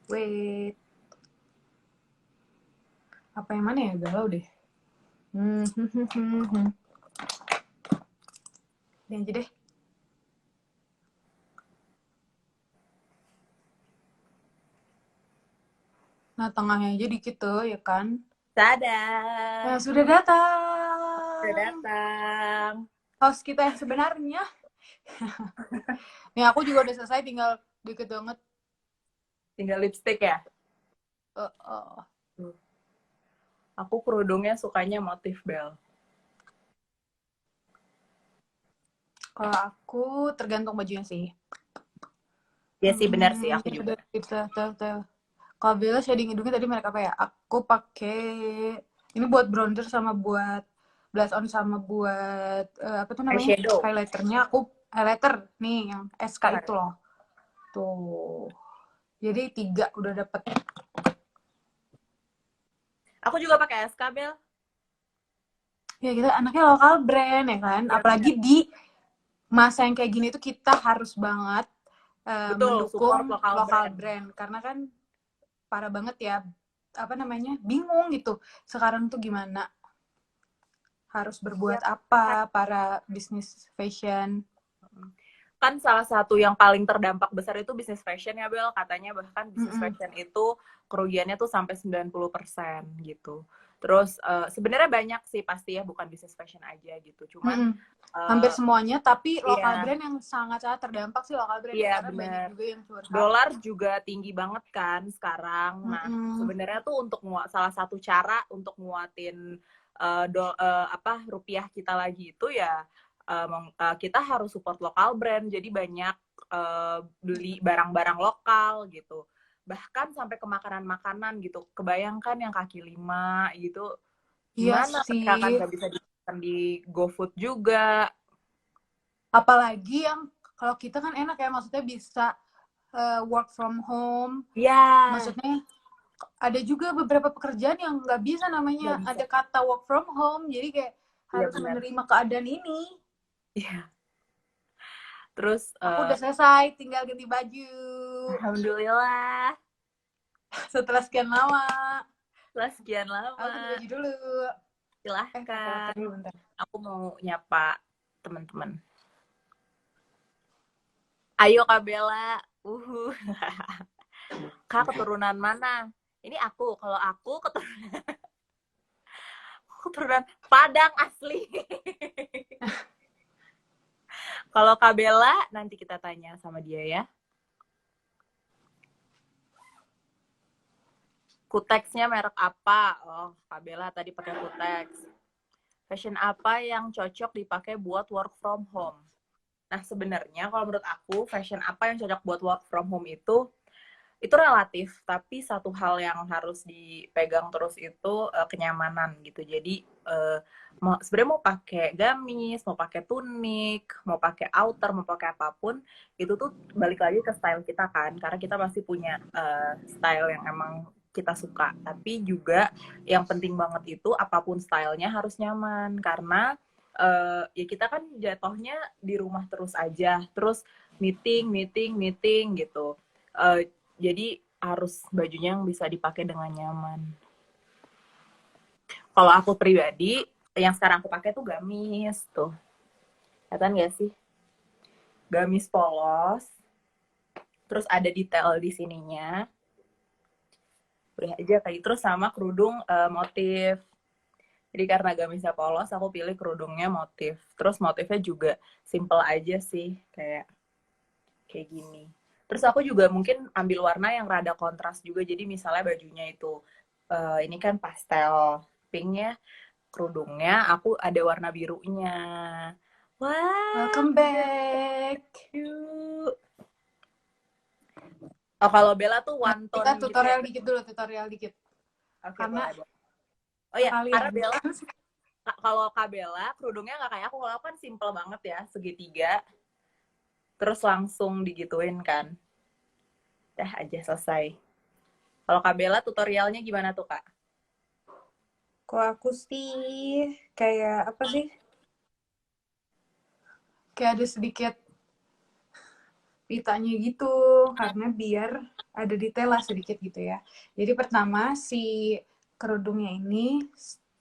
[SPEAKER 2] Wait, apa yang mana ya? Galau deh. Ini aja deh. Nah, tengahnya aja dikit tuh, ya kan?
[SPEAKER 1] Dadah.
[SPEAKER 2] Nah, sudah datang.
[SPEAKER 1] Sudah datang.
[SPEAKER 2] Host kita yang sebenarnya. Nih, aku juga udah selesai, tinggal dikit banget.
[SPEAKER 1] Tinggal lipstick ya? Aku kerudungnya sukanya motif bel.
[SPEAKER 2] Kalau aku tergantung bajunya sih.
[SPEAKER 1] Ya sih benar sih, aku juga.
[SPEAKER 2] Kalau Bella shading hidungnya tadi merek apa ya? Aku pakai ini buat bronzer sama buat blush on sama buat apa tuh namanya?
[SPEAKER 1] Eyeshadow.
[SPEAKER 2] Highlighternya aku highlighter nih yang SK itu loh. Tuh. Jadi 3 udah dapet.
[SPEAKER 1] Aku juga pakai SK bel.
[SPEAKER 2] Ya kita anaknya lokal brand ya kan.
[SPEAKER 1] Ya,
[SPEAKER 2] Apalagi di masa yang kayak gini tuh kita harus banget
[SPEAKER 1] betul, support
[SPEAKER 2] mendukung lokal brand. Karena kan parah banget ya, apa namanya, bingung gitu sekarang tuh gimana harus berbuat apa para bisnis fashion.
[SPEAKER 1] Kan salah satu yang paling terdampak besar itu bisnis fashion ya Bel, katanya bahkan bisnis fashion itu kerugiannya tuh sampai 90% gitu. Terus sebenarnya banyak sih pasti ya, bukan bisnis fashion aja gitu, cuman
[SPEAKER 2] hampir semuanya, tapi lokal
[SPEAKER 1] iya,
[SPEAKER 2] brand yang sangat-sangat terdampak sih lokal brand
[SPEAKER 1] iya,
[SPEAKER 2] ya, karena banyak juga yang curhat.
[SPEAKER 1] Dolar juga tinggi banget kan sekarang. Nah, sebenarnya tuh untuk salah satu cara untuk nguatin rupiah kita lagi itu ya kita harus support lokal brand. Jadi banyak beli barang-barang lokal gitu. Bahkan sampai ke makanan-makanan gitu. Kebayangkan yang kaki 5 gitu. Gimana misalkan nggak bisa dipesan di GoFood juga.
[SPEAKER 2] Apalagi yang kalau kita kan enak ya, maksudnya bisa work from home.
[SPEAKER 1] Ya.
[SPEAKER 2] Maksudnya ada juga beberapa pekerjaan yang nggak bisa namanya ada kata work from home, jadi kayak harus menerima keadaan ini.
[SPEAKER 1] Iya. Terus
[SPEAKER 2] aku udah selesai, tinggal ganti baju.
[SPEAKER 1] Alhamdulillah.
[SPEAKER 2] Setelah sekian lama.
[SPEAKER 1] Aku
[SPEAKER 2] ganti baju dulu.
[SPEAKER 1] Silahkan. Aku mau nyapa teman-teman. Ayo Kak Bella. Kak keturunan mana? Ini aku. Kalau aku keturunan Padang asli. Kalau Kak Bella nanti kita tanya sama dia ya. Kuteksnya merek apa? Oh, Kak Bella tadi pakai kuteks. Fashion apa yang cocok dipakai buat work from home? Nah, sebenarnya kalau menurut aku, fashion apa yang cocok buat work from home itu relatif, tapi satu hal yang harus dipegang terus itu kenyamanan gitu. Jadi sebenarnya mau pakai gamis, mau pakai tunik, mau pakai outer, mau pakai apapun, itu tuh balik lagi ke style kita kan, karena kita pasti punya style yang emang kita suka. Tapi juga yang penting banget itu apapun stylenya harus nyaman, karena ya kita kan jatuhnya di rumah terus aja, terus meeting gitu. Jadi harus bajunya yang bisa dipakai dengan nyaman. Kalau aku pribadi, yang sekarang aku pakai tuh gamis tuh. Kelihatan nggak sih? Gamis polos, terus ada detail di sininya. Udah aja kayak terus sama kerudung motif. Jadi karena gamisnya polos, aku pilih kerudungnya motif. Terus motifnya juga simple aja sih, kayak gini. Terus aku juga mungkin ambil warna yang rada kontras juga. Jadi misalnya bajunya itu ini kan pastel pink ya, kerudungnya aku ada warna birunya. Wah,
[SPEAKER 2] Welcome back.
[SPEAKER 1] cute. Oh, kalau Bella tuh
[SPEAKER 2] Nah,
[SPEAKER 1] one
[SPEAKER 2] kita
[SPEAKER 1] tone gitu ya.
[SPEAKER 2] tutorial dikit dulu, tutorial dikit.
[SPEAKER 1] Oke,
[SPEAKER 2] Karena
[SPEAKER 1] boleh, boleh. Oh ya, karena
[SPEAKER 2] sekalian.
[SPEAKER 1] Bella, kalau Kak Bella, kerudungnya nggak kayak aku. Kalau aku kan simple banget ya, segitiga. Terus langsung digituin kan. Dah aja selesai. Kalau Kak Bella tutorialnya gimana tuh, Kak?
[SPEAKER 2] Kok aku sih kayak apa sih? Kayak ada sedikit pitanya gitu, karena biar ada detail lah sedikit gitu ya. Jadi pertama si kerudungnya ini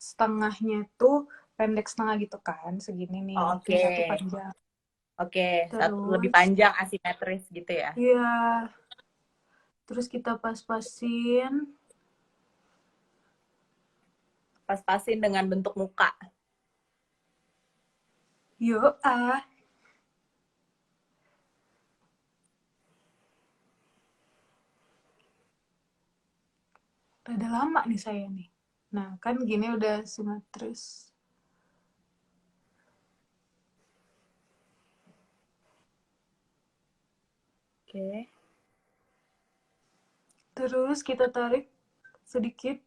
[SPEAKER 2] setengahnya tuh pendek setengah gitu kan, segini nih,
[SPEAKER 1] Oh,
[SPEAKER 2] yang
[SPEAKER 1] oke.
[SPEAKER 2] satu panjang.
[SPEAKER 1] Oke, lebih
[SPEAKER 2] Terus,
[SPEAKER 1] panjang asimetris gitu ya.
[SPEAKER 2] iya, terus kita pas-pasin.
[SPEAKER 1] Pas-pasin dengan bentuk muka.
[SPEAKER 2] Yuk, rada lama nih saya nih. Nah, kan gini udah simetris.
[SPEAKER 1] Oke.
[SPEAKER 2] Terus kita tarik sedikit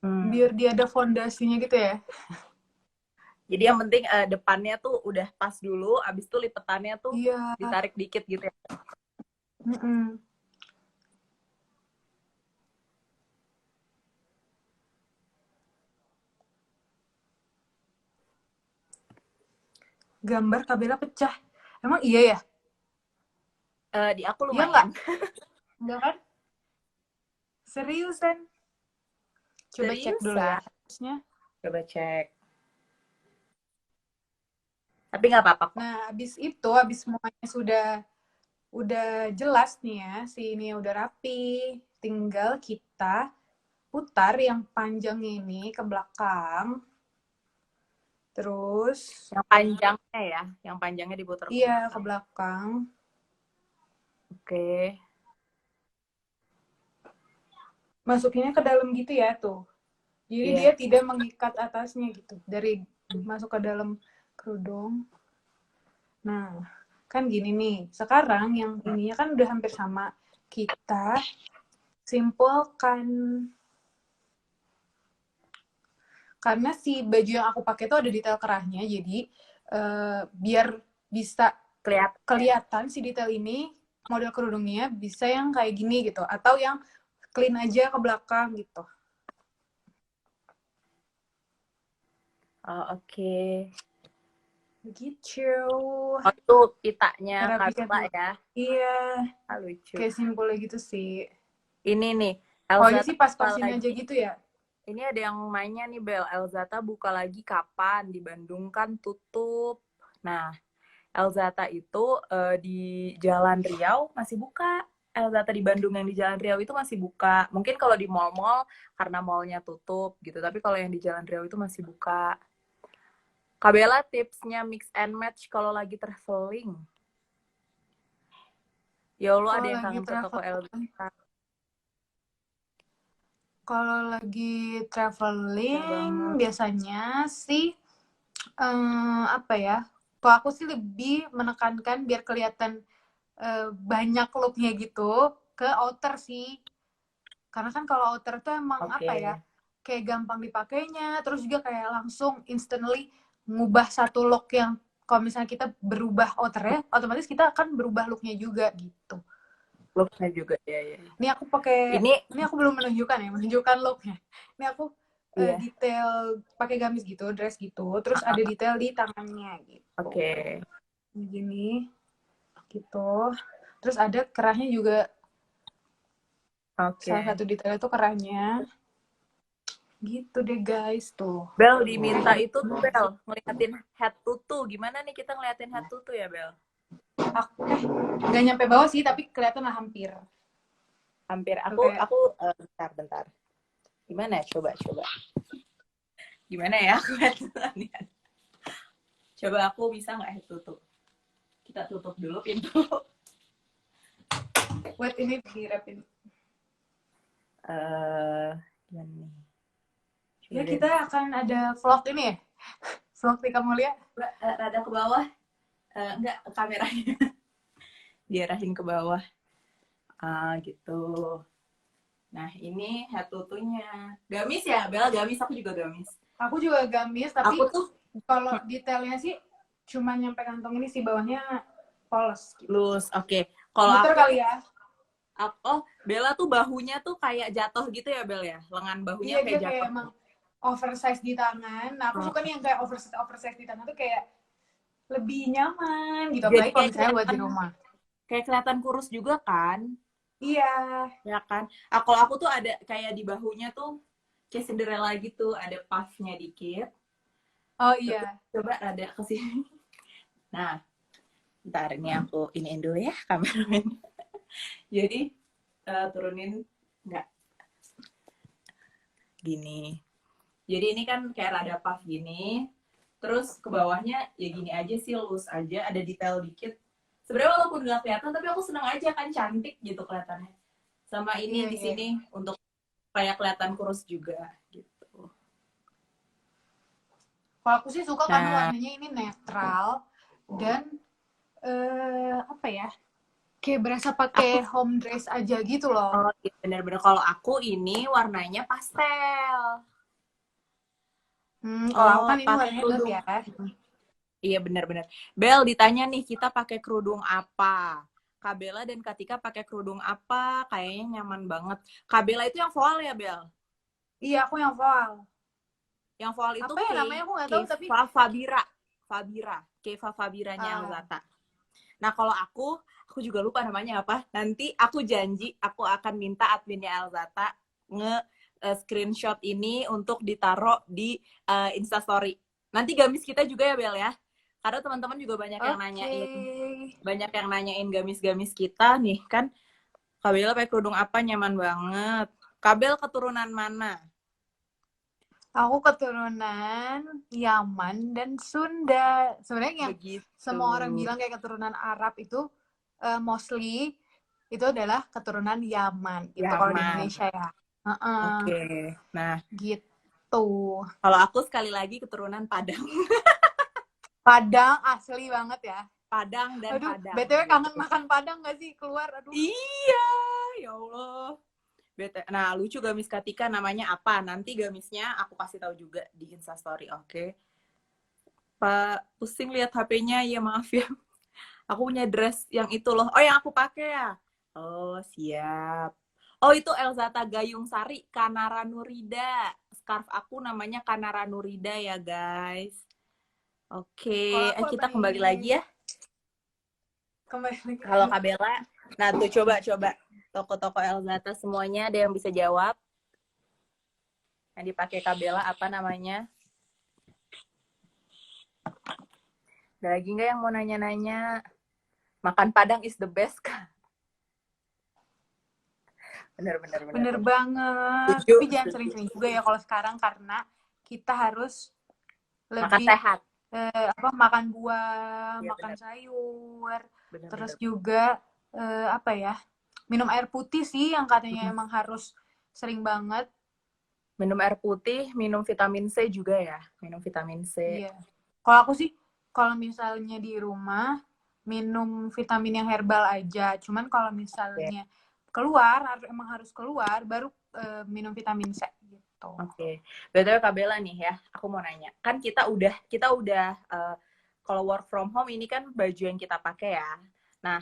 [SPEAKER 1] Hmm.
[SPEAKER 2] biar dia ada fondasinya gitu ya.
[SPEAKER 1] Jadi yang penting depannya tuh udah pas dulu, abis itu lipetannya tuh
[SPEAKER 2] Iya.
[SPEAKER 1] ditarik dikit gitu ya.
[SPEAKER 2] Mm-mm. Gambar Kabela pecah. Emang iya ya?
[SPEAKER 1] Di aku
[SPEAKER 2] Iya nggak?
[SPEAKER 1] lumayan.
[SPEAKER 2] Enggak kan? Seriusan? Coba cek dulu ya.
[SPEAKER 1] Seriusan.
[SPEAKER 2] Harusnya.
[SPEAKER 1] Coba cek. Tapi nggak apa-apa kok.
[SPEAKER 2] Nah, abis semuanya udah jelas nih ya, si ini udah rapi. Tinggal kita putar yang panjang ini ke belakang. Terus,
[SPEAKER 1] Yang panjangnya ya, yang panjangnya diputar ke
[SPEAKER 2] iya ke
[SPEAKER 1] belakang.
[SPEAKER 2] belakang.
[SPEAKER 1] Oke.
[SPEAKER 2] Masukinnya ke dalam gitu ya tuh. Jadi
[SPEAKER 1] Iya.
[SPEAKER 2] dia tidak mengikat atasnya gitu. Dari masuk ke dalam kerudung. Nah, kan gini nih. Sekarang yang ininya kan udah hampir sama. Kita simpulkan. Karena si baju yang aku pakai tuh ada detail kerahnya. Jadi biar bisa
[SPEAKER 1] Kelihatan.
[SPEAKER 2] kelihatan si detail ini, model kerudungnya bisa yang kayak gini gitu. Atau yang clean aja ke belakang gitu.
[SPEAKER 1] Oh, oke.
[SPEAKER 2] Begitu.
[SPEAKER 1] Oh, itu pitanya
[SPEAKER 2] Rapikan
[SPEAKER 1] Kabela
[SPEAKER 2] dulu.
[SPEAKER 1] ya.
[SPEAKER 2] Iya,
[SPEAKER 1] Ah, lucu.
[SPEAKER 2] kayak simpulnya gitu sih.
[SPEAKER 1] Ini nih,
[SPEAKER 2] Pokoknya
[SPEAKER 1] Elzata
[SPEAKER 2] sih
[SPEAKER 1] buka
[SPEAKER 2] pas-pasin aja
[SPEAKER 1] lagi.
[SPEAKER 2] gitu ya.
[SPEAKER 1] Ini ada yang mainnya nih, Bel. Elzata buka lagi kapan? Di Bandung kan tutup. Nah, Elzata itu di Jalan Riau masih buka. Elzata di Bandung yang di Jalan Riau itu masih buka. Mungkin kalau di mall-mall karena mallnya tutup gitu. Tapi kalau yang di Jalan Riau itu masih buka. Kabela tipsnya mix and match kalau lagi traveling. Ya Allah, ada
[SPEAKER 2] Kalau
[SPEAKER 1] yang
[SPEAKER 2] lagi
[SPEAKER 1] kangen ke toko
[SPEAKER 2] traveling,
[SPEAKER 1] Elzata.
[SPEAKER 2] kalau lagi
[SPEAKER 1] Bener
[SPEAKER 2] traveling
[SPEAKER 1] banget.
[SPEAKER 2] biasanya sih apa ya? Kalau aku sih lebih menekankan biar kelihatan banyak looknya gitu ke outer sih. Karena kan kalau outer tuh emang apa ya?
[SPEAKER 1] Oke.
[SPEAKER 2] Kayak gampang dipakainya, terus juga kayak langsung instantly ngubah satu look yang kalau misalnya kita berubah outernya, otomatis kita akan berubah looknya juga gitu.
[SPEAKER 1] Looknya juga ya, ya.
[SPEAKER 2] Ini aku pakai,
[SPEAKER 1] Ini
[SPEAKER 2] ini aku belum menunjukkan ya, menunjukkan looknya. Ini aku
[SPEAKER 1] iya.
[SPEAKER 2] detail pakai gamis gitu, dress gitu, terus ada detail di tangannya gitu.
[SPEAKER 1] Oke.
[SPEAKER 2] Begini, gitu. Terus ada kerahnya juga, salah
[SPEAKER 1] Oke.
[SPEAKER 2] satu detail itu kerahnya, Gitu deh guys tuh.
[SPEAKER 1] Bel diminta itu tuh Bel ngeliatin head tutu. Gimana nih kita ngeliatin head tutu ya Bel?
[SPEAKER 2] Aku nggak nyampe bawah sih, tapi kelihatan lah hampir.
[SPEAKER 1] Hampir.
[SPEAKER 2] Oke.
[SPEAKER 1] Bentar. Gimana ya? Coba. Gimana ya? Aku lihat. Coba aku bisa nggak head tutu? Kita tutup dulu pintu.
[SPEAKER 2] Wait, ini dirapin.
[SPEAKER 1] Gimana nih?
[SPEAKER 2] Ya kita akan ada vlog ini ya. Vlog Tika Mulia.
[SPEAKER 1] Rada ke bawah. Enggak, kameranya. Diarahin ke bawah. Gitu. Nah, ini head tutunya. Gamis ya, Bel? Gamis, aku juga gamis.
[SPEAKER 2] Aku juga gamis, tapi
[SPEAKER 1] Aku tuh
[SPEAKER 2] kalau detailnya sih cuma nyampe kantong ini sih, bawahnya polos. Gitu.
[SPEAKER 1] loose, oke. Kalau
[SPEAKER 2] Muter
[SPEAKER 1] aku,
[SPEAKER 2] kali ya.
[SPEAKER 1] Bella tuh bahunya tuh kayak jatuh gitu ya, Bel ya? Lengan bahunya
[SPEAKER 2] Iya,
[SPEAKER 1] kayak
[SPEAKER 2] dia
[SPEAKER 1] jatuh.
[SPEAKER 2] kayak emang oversize di tangan. Nah, aku suka nih yang kayak oversize di tangan tuh kayak lebih nyaman gitu.
[SPEAKER 1] Jadi
[SPEAKER 2] Apalagi kalau misalnya buat di rumah.
[SPEAKER 1] kayak kelihatan kurus juga kan?
[SPEAKER 2] Iya.
[SPEAKER 1] Ya kan? Kalau aku tuh ada kayak di bahunya tuh kayak Cinderella gitu, ada puffnya dikit.
[SPEAKER 2] Oh iya.
[SPEAKER 1] Coba ada ke sini. Nah, ntar ini aku iniin dulu ya kameramen. Jadi turunin nggak gini. Jadi ini kan kayak rada puff gini. Terus ke bawahnya ya gini aja sih, loose aja, ada detail dikit. Sebenarnya walaupun nggak kelihatan, tapi aku seneng aja kan, cantik gitu kelihatannya. Sama ini di sini untuk kayak kelihatan kurus juga gitu.
[SPEAKER 2] Kalau aku sih suka karena warnanya ini netral dan apa ya? Kayak berasa pakai home dress aja gitu loh.
[SPEAKER 1] Oh iya bener-bener. Kalau aku ini warnanya pastel.
[SPEAKER 2] Kalau aku kan ini warnanya nude ya.
[SPEAKER 1] Iya bener-bener. Bel ditanya nih, kita pakai kerudung apa? Kak Bella dan Katika pakai kerudung apa? Kayaknya nyaman banget. Kak Bella itu yang voal ya, Bel?
[SPEAKER 2] Iya, aku yang voal.
[SPEAKER 1] Yang voal itu
[SPEAKER 2] apa ya namanya aku nggak tahu tapi
[SPEAKER 1] Fabira. Keva Fabiranya Elzata. Nah kalau aku juga lupa namanya apa. Nanti aku janji aku akan minta adminnya Elzata screenshot ini untuk ditaruh di Instastory. Nanti gamis kita juga ya Bel ya. Karena teman-teman juga banyak yang nanyain gamis-gamis kita nih kan. Kabel pakai kerudung apa nyaman banget. Kabel keturunan mana?
[SPEAKER 2] Aku keturunan Yaman dan Sunda. Sebenarnya semua orang bilang kayak keturunan Arab itu mostly itu adalah keturunan Yaman. Itu kalau di Indonesia ya.
[SPEAKER 1] Oke. Nah,
[SPEAKER 2] gitu.
[SPEAKER 1] Kalau aku sekali lagi keturunan Padang.
[SPEAKER 2] Padang asli banget ya.
[SPEAKER 1] Padang dan Padang.
[SPEAKER 2] BTW kangen makan Padang gak sih keluar? Aduh.
[SPEAKER 1] Iya, ya Allah. Nah, lucu gamis Katika namanya apa? Nanti gamisnya aku kasih tahu juga di Instastory, oke? Pak, pusing lihat HP-nya, ya maaf ya. Aku punya dress yang itu loh. Oh, yang aku pakai ya? Oh, siap. Oh, itu Elzata Gayung Sari, Kanara Nurida. Scarf aku namanya Kanara Nurida ya, guys. Oke, kita kembali lagi ya. Kalau Kak Bella, nah tuh coba toko-toko Elzata semuanya ada yang bisa jawab. Yang dipakai Kak Bella apa namanya? Ada lagi nggak yang mau nanya-nanya? Makan Padang is the best kan? Bener
[SPEAKER 2] banget. Tapi jangan sering-sering juga ya kalau sekarang karena kita harus lebih
[SPEAKER 1] makan sehat.
[SPEAKER 2] Makan buah, makan sayur, terus juga minum air putih sih yang katanya emang harus sering banget.
[SPEAKER 1] Minum air putih, minum vitamin C juga ya, minum vitamin C.
[SPEAKER 2] Iya. Kalau aku sih, kalau misalnya di rumah minum vitamin yang herbal aja. Cuman kalau misalnya keluar, emang harus keluar baru minum vitamin C.
[SPEAKER 1] Oke. BTW Kak Bella nih ya, aku mau nanya. Kan kita udah kalau work from home ini kan baju yang kita pakai ya. Nah,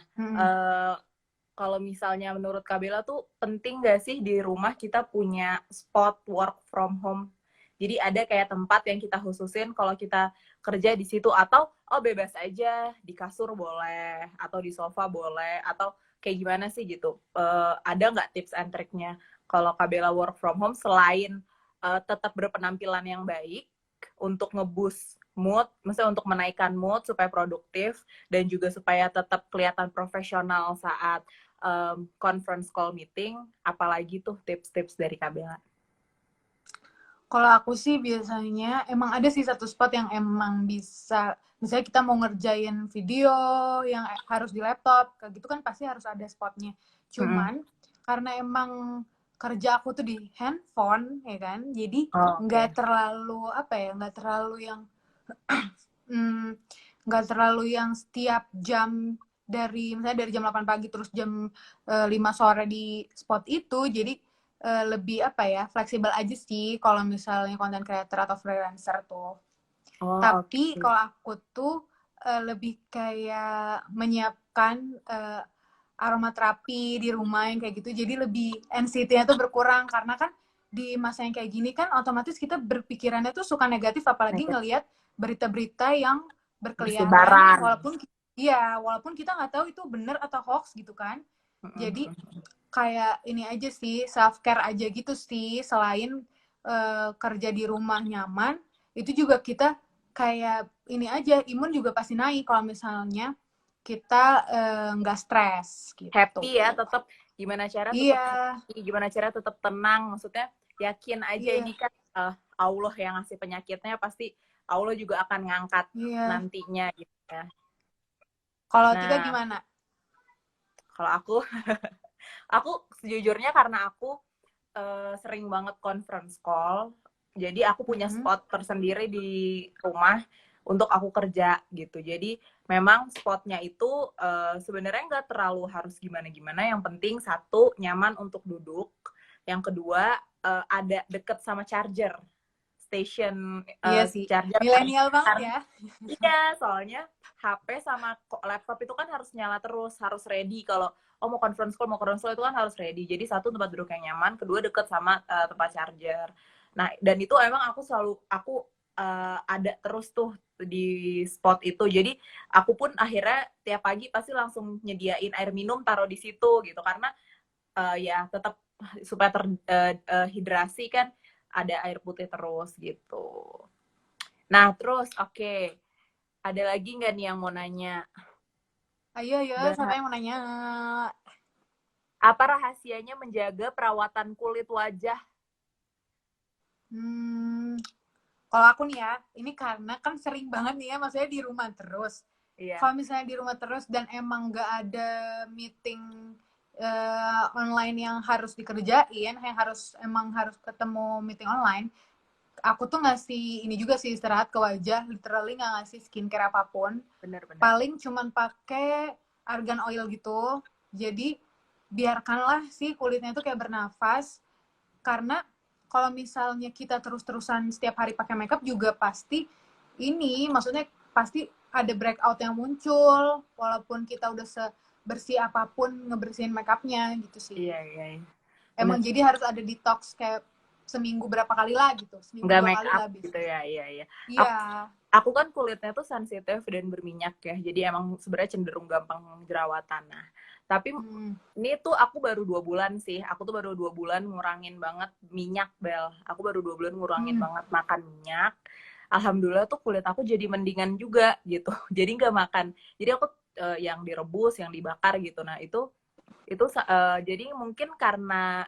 [SPEAKER 1] kalau misalnya menurut Kak Bella tuh penting gak sih di rumah kita punya spot work from home? Jadi ada kayak tempat yang kita khususin kalau kita kerja di situ atau bebas aja di kasur boleh atau di sofa boleh atau kayak gimana sih gitu? Ada nggak tips and triknya kalau Kak Bella work from home selain tetap berpenampilan yang baik untuk nge-boost mood, maksudnya untuk menaikkan mood supaya produktif dan juga supaya tetap kelihatan profesional saat conference call meeting. Apalagi tuh tips-tips dari Kak Bella?
[SPEAKER 2] Kalau aku sih biasanya emang ada sih satu spot yang emang bisa, misalnya kita mau ngerjain video yang harus di laptop, kayak gitu kan pasti harus ada spotnya. Cuman karena emang kerja aku tuh di handphone, ya kan, jadi
[SPEAKER 1] Oke.
[SPEAKER 2] nggak terlalu apa ya, hmm, nggak terlalu yang setiap jam dari misalnya dari jam 8 pagi terus jam 5 sore di spot itu, jadi lebih apa ya, fleksibel aja sih kalau misalnya content creator atau freelancer tuh.
[SPEAKER 1] Oh,
[SPEAKER 2] Tapi
[SPEAKER 1] oke.
[SPEAKER 2] kalau aku tuh lebih kayak menyiapkan aromaterapi di rumah yang kayak gitu, jadi lebih NCT-nya tuh berkurang karena kan di masa yang kayak gini kan otomatis kita berpikirannya tuh suka negatif, apalagi
[SPEAKER 1] Negatif.
[SPEAKER 2] ngelihat berita-berita yang berkeliaran,
[SPEAKER 1] Bersebaran.
[SPEAKER 2] walaupun kita nggak tahu itu benar atau hoax gitu kan. Jadi
[SPEAKER 1] Mm-mm.
[SPEAKER 2] kayak ini aja sih, self care aja gitu sih, selain kerja di rumah nyaman, itu juga kita kayak ini aja, imun juga pasti naik kalau misalnya kita nggak stres gitu.
[SPEAKER 1] Happy ya, tetap gimana cara tetap
[SPEAKER 2] Iya,
[SPEAKER 1] happy, gimana cara tetap tenang. Maksudnya yakin aja ini
[SPEAKER 2] iya,
[SPEAKER 1] kan Allah yang ngasih penyakitnya, pasti Allah juga akan ngangkat
[SPEAKER 2] iya.
[SPEAKER 1] nantinya gitu ya.
[SPEAKER 2] Kalau Tika
[SPEAKER 1] Nah,
[SPEAKER 2] gimana?
[SPEAKER 1] kalau aku sejujurnya karena aku sering banget conference call, jadi aku punya
[SPEAKER 2] Mm-mm.
[SPEAKER 1] spot tersendiri di rumah untuk aku kerja gitu. Jadi memang spotnya itu sebenarnya nggak terlalu harus gimana-gimana. Yang penting satu, nyaman untuk duduk. Yang kedua, ada deket sama charger station,
[SPEAKER 2] Iya sih,
[SPEAKER 1] charger kan.
[SPEAKER 2] milenial banget
[SPEAKER 1] Karena
[SPEAKER 2] ya.
[SPEAKER 1] iya, soalnya HP sama laptop itu kan harus nyala terus, harus ready. Kalau mau conference call itu kan harus ready. Jadi satu, tempat duduk yang nyaman, kedua deket sama tempat charger. Nah, dan itu emang aku ada terus tuh di spot itu. Jadi aku pun akhirnya tiap pagi pasti langsung nyediain air minum taruh di situ gitu, karena ya tetap supaya terhidrasi kan, ada air putih terus gitu. Nah, terus oke. Ada lagi nggak nih yang mau nanya?
[SPEAKER 2] Ayo, ayo, siapa yang mau nanya?
[SPEAKER 1] Apa rahasianya menjaga perawatan kulit wajah?
[SPEAKER 2] Hmm, kalau aku nih ya, ini karena kan sering banget nih ya, maksudnya di rumah terus.
[SPEAKER 1] Iya,
[SPEAKER 2] Kalau misalnya di rumah terus dan emang nggak ada meeting online yang harus dikerjain, yang emang harus ketemu meeting online, aku tuh ngasih ini juga sih, istirahat ke wajah, literally nggak ngasih skincare apapun.
[SPEAKER 1] benar-benar.
[SPEAKER 2] Paling cuman pakai argan oil gitu. Jadi biarkanlah sih kulitnya tuh kayak bernafas, karena kalau misalnya kita terus-terusan setiap hari pakai makeup juga pasti ini, maksudnya pasti ada breakout yang muncul walaupun kita udah sebersih apapun ngebersihin makeupnya gitu sih.
[SPEAKER 1] Iya, iya, iya. Benar.
[SPEAKER 2] Emang jadi harus ada detox kayak seminggu berapa kali lah gitu, seminggu
[SPEAKER 1] Nggak
[SPEAKER 2] 2 kali
[SPEAKER 1] make up
[SPEAKER 2] lah
[SPEAKER 1] gitu
[SPEAKER 2] biasanya.
[SPEAKER 1] ya, iya, iya.
[SPEAKER 2] Iya.
[SPEAKER 1] Aku kan kulitnya tuh sensitif dan berminyak ya, jadi emang sebenarnya cenderung gampang jerawatan. Nah, tapi
[SPEAKER 2] Hmm.
[SPEAKER 1] ini tuh aku baru 2 bulan sih. Aku tuh baru 2 bulan ngurangin banget minyak, Bel. Aku baru 2 bulan ngurangin
[SPEAKER 2] Hmm.
[SPEAKER 1] banget makan minyak. Alhamdulillah tuh kulit aku jadi mendingan juga gitu. Jadi nggak makan. Jadi aku yang direbus, yang dibakar gitu. Nah itu jadi mungkin karena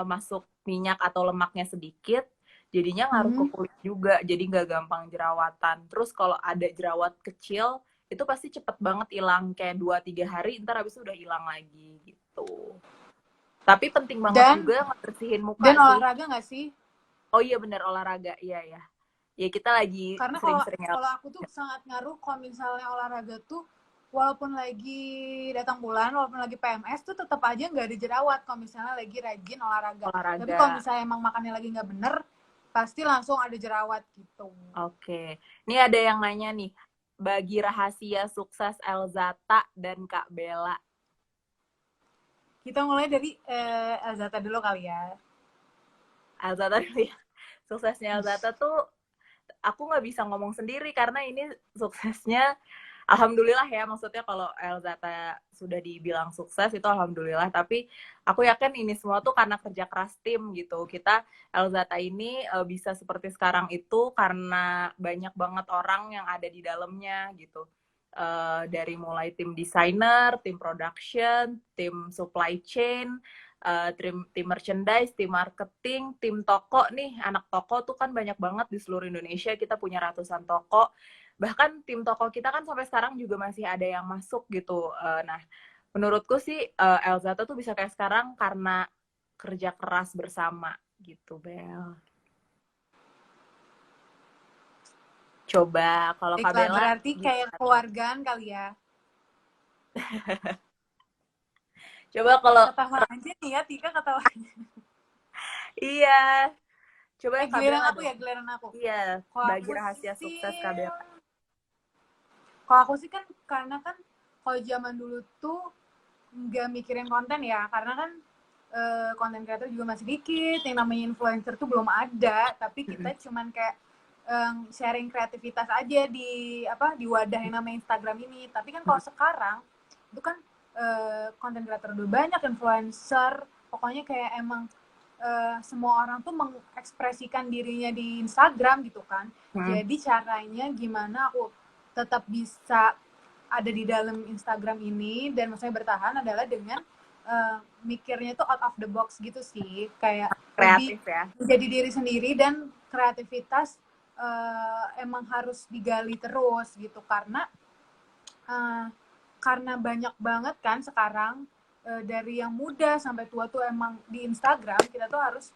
[SPEAKER 1] masuk minyak atau lemaknya sedikit, jadinya ngaruh ke
[SPEAKER 2] Hmm.
[SPEAKER 1] kulit juga, jadi nggak gampang jerawatan. Terus kalau ada jerawat kecil, itu pasti cepet banget hilang, kayak 2-3 hari, ntar habis itu udah hilang lagi gitu. Tapi penting banget
[SPEAKER 2] Dan
[SPEAKER 1] juga ngebersihin
[SPEAKER 2] dan
[SPEAKER 1] muka sih.
[SPEAKER 2] olahraga nggak sih?
[SPEAKER 1] Oh iya bener, olahraga, iya ya. Ya kita lagi
[SPEAKER 2] Karena kalau
[SPEAKER 1] sering-sering
[SPEAKER 2] kalau aku tuh sangat ngaruh kalau misalnya olahraga tuh, walaupun lagi datang bulan, walaupun lagi PMS tuh tetap aja nggak ada jerawat kalau misalnya lagi rajin olahraga. Tapi
[SPEAKER 1] olahraga.
[SPEAKER 2] kalau misalnya emang makannya lagi nggak bener, pasti langsung ada jerawat gitu.
[SPEAKER 1] Oke. Ini ada yang nanya nih, bagi rahasia sukses Elzata dan Kak Bella.
[SPEAKER 2] Kita mulai dari Azata dulu kali ya.
[SPEAKER 1] Elzata dulu ya. Suksesnya Elzata tuh aku nggak bisa ngomong sendiri karena ini suksesnya alhamdulillah ya, maksudnya kalau Elzata sudah dibilang sukses itu alhamdulillah, tapi aku yakin ini semua tuh karena kerja keras tim gitu. Kita Elzata ini bisa seperti sekarang itu karena banyak banget orang yang ada di dalamnya gitu. Dari mulai tim desainer, tim production, tim supply chain, tim merchandise, tim marketing, tim toko nih, anak toko tuh kan banyak banget di seluruh Indonesia, kita punya ratusan toko. Bahkan tim toko kita kan sampai sekarang juga masih ada yang masuk gitu. Nah, menurutku sih Elzata tuh bisa kayak sekarang karena kerja keras bersama gitu, Bel. Coba kalau Kak
[SPEAKER 2] Baiklah,
[SPEAKER 1] Bella
[SPEAKER 2] berarti kayak
[SPEAKER 1] gimana?
[SPEAKER 2] keluargaan kali ya.
[SPEAKER 1] Coba kalau
[SPEAKER 2] Ketawa aja nih ya, Tika ketawa.
[SPEAKER 1] iya, coba Kak
[SPEAKER 2] Giliran
[SPEAKER 1] Bella
[SPEAKER 2] aku
[SPEAKER 1] dong.
[SPEAKER 2] ya, giliran aku.
[SPEAKER 1] Iya,
[SPEAKER 2] Kalau
[SPEAKER 1] bagi
[SPEAKER 2] aku
[SPEAKER 1] rahasia sukses
[SPEAKER 2] sih,
[SPEAKER 1] Kak Bella.
[SPEAKER 2] kalau aku sih kan karena kan kalau zaman dulu tuh nggak mikirin konten ya, karena kan konten creator juga masih dikit, yang namanya influencer tuh belum ada, tapi kita cuman kayak sharing kreativitas aja di apa di wadah yang namanya Instagram ini. Tapi kan kalau sekarang itu kan konten creator udah banyak, influencer, pokoknya kayak emang semua orang tuh mengekspresikan dirinya di Instagram gitu kan. Jadi caranya gimana aku tetap bisa ada di dalam Instagram ini dan maksudnya bertahan adalah dengan mikirnya tuh out of the box gitu sih, kayak lebih
[SPEAKER 1] Kreatif ya.
[SPEAKER 2] menjadi diri sendiri dan kreativitas emang harus digali terus gitu uh, karena banyak banget kan sekarang dari yang muda sampai tua tuh emang di Instagram kita tuh harus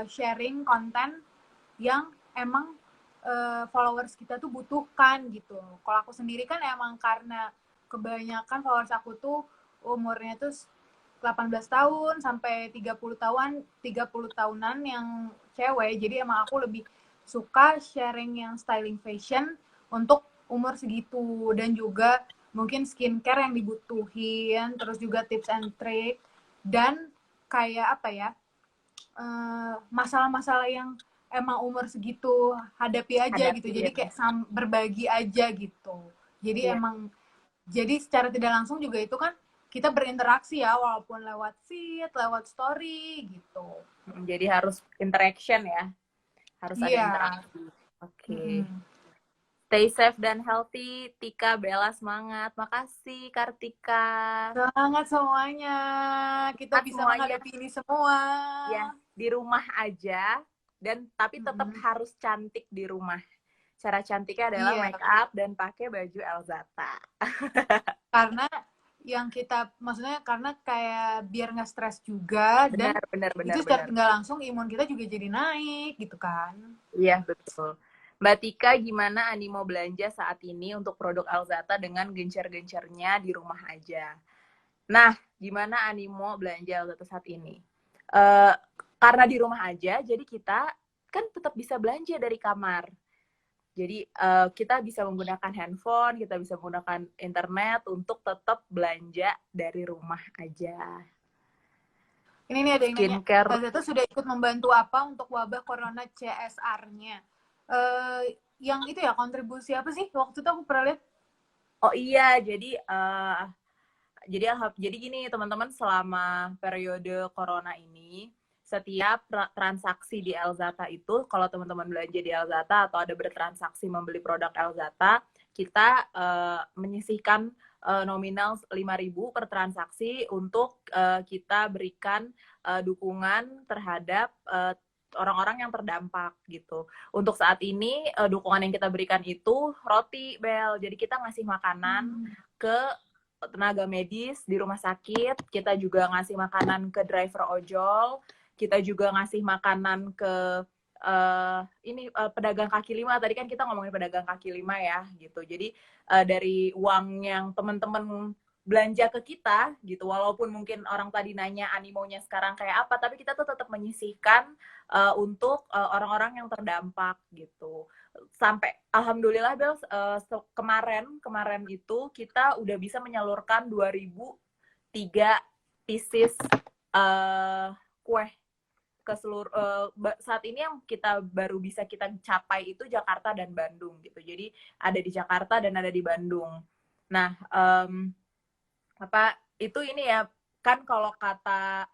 [SPEAKER 2] sharing konten yang emang followers kita tuh butuhkan gitu. Kalau aku sendiri kan emang karena kebanyakan followers aku tuh umurnya tuh 18 tahun sampai 30 tahunan yang cewek. Jadi emang aku lebih suka sharing yang styling fashion untuk umur segitu dan juga mungkin skincare yang dibutuhin, terus juga tips and trick dan kayak apa ya? Masalah-masalah yang emang umur segitu hadapi aja gitu, jadi
[SPEAKER 1] Hadapin.
[SPEAKER 2] kayak berbagi aja gitu. Jadi
[SPEAKER 1] Iya.
[SPEAKER 2] emang jadi secara tidak langsung juga itu kan kita berinteraksi ya, walaupun lewat feed, lewat story gitu.
[SPEAKER 1] Jadi harus interaction ya, harus ada
[SPEAKER 2] Iya.
[SPEAKER 1] interaksi. Oke.
[SPEAKER 2] Mm-mm.
[SPEAKER 1] Stay safe dan healthy, Tika, Bella semangat. Makasih, Kartika.
[SPEAKER 2] Semangat semuanya, kita
[SPEAKER 1] Semangat
[SPEAKER 2] bisa
[SPEAKER 1] semuanya.
[SPEAKER 2] menghadapi ini semua.
[SPEAKER 1] Ya, di rumah aja dan tapi tetap
[SPEAKER 2] Mm-mm.
[SPEAKER 1] harus cantik di rumah. Cara cantiknya adalah
[SPEAKER 2] Iya,
[SPEAKER 1] make up dan pakai baju Elzata.
[SPEAKER 2] karena yang kita maksudnya karena kayak biar nggak stres juga dan
[SPEAKER 1] Benar, benar,
[SPEAKER 2] itu
[SPEAKER 1] benar,
[SPEAKER 2] secara
[SPEAKER 1] benar.
[SPEAKER 2] nggak langsung imun kita juga jadi naik gitu kan.
[SPEAKER 1] Iya, betul. Mbak Tika, gimana animo belanja saat ini untuk produk Elzata dengan gencar-gencarnya di rumah aja? Nah, gimana animo belanja Elzata saat ini? Uh, karena di rumah aja, jadi kita kan tetap bisa belanja dari kamar. Jadi kita bisa menggunakan handphone, kita bisa menggunakan internet untuk tetap belanja dari rumah aja.
[SPEAKER 2] Ini nih ada yang nanya,
[SPEAKER 1] Skincare.
[SPEAKER 2] Elzata sudah ikut membantu apa untuk wabah corona CSR-nya? Yang itu ya kontribusi apa sih? Waktu itu aku pernah lihat.
[SPEAKER 1] Oh iya, jadi gini teman-teman, selama periode corona ini setiap transaksi di Elzata itu, kalau teman-teman belanja di Elzata atau ada bertransaksi membeli produk Elzata, kita menyisihkan nominal 5.000 per transaksi untuk kita berikan dukungan terhadap orang-orang yang terdampak gitu. Untuk saat ini dukungan yang kita berikan itu roti, Bel. Jadi kita ngasih makanan ke tenaga medis di rumah sakit, kita juga ngasih makanan ke driver ojol, kita juga ngasih makanan ke pedagang kaki lima. Tadi kan kita ngomongin pedagang kaki lima ya gitu. Jadi dari uang yang teman-teman belanja ke kita gitu, walaupun mungkin orang tadi nanya animonya sekarang kayak apa, tapi kita tuh tetap menyisihkan untuk orang-orang yang terdampak gitu. Sampai alhamdulillah Bel, kemarin itu kita udah bisa menyalurkan 2.003 pieces kue ke seluruh saat ini yang kita baru bisa kita capai itu Jakarta dan Bandung gitu. Jadi ada di Jakarta dan ada di Bandung. Nah, apa itu ini ya kan kalau kata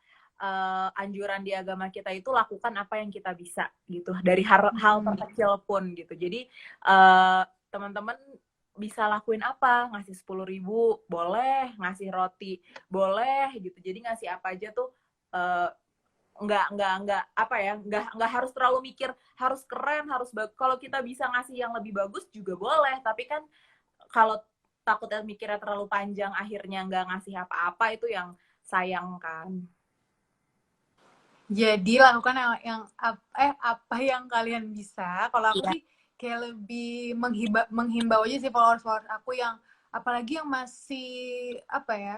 [SPEAKER 1] anjuran di agama kita itu lakukan apa yang kita bisa gitu dari hal terkecil pun gitu. Jadi teman-teman bisa lakuin apa, ngasih 10.000 boleh, ngasih roti boleh gitu. Jadi ngasih apa aja tuh nggak apa ya, nggak harus terlalu mikir harus keren, harus bagus. Kalau kita bisa ngasih yang lebih bagus juga boleh, tapi kan kalau takutnya mikirnya terlalu panjang akhirnya nggak ngasih apa-apa itu yang sayang kan.
[SPEAKER 2] Jadi lakukan apa yang kalian bisa. Kalau aku sih kayak lebih menghimbau aja sih followers aku yang apalagi yang masih apa ya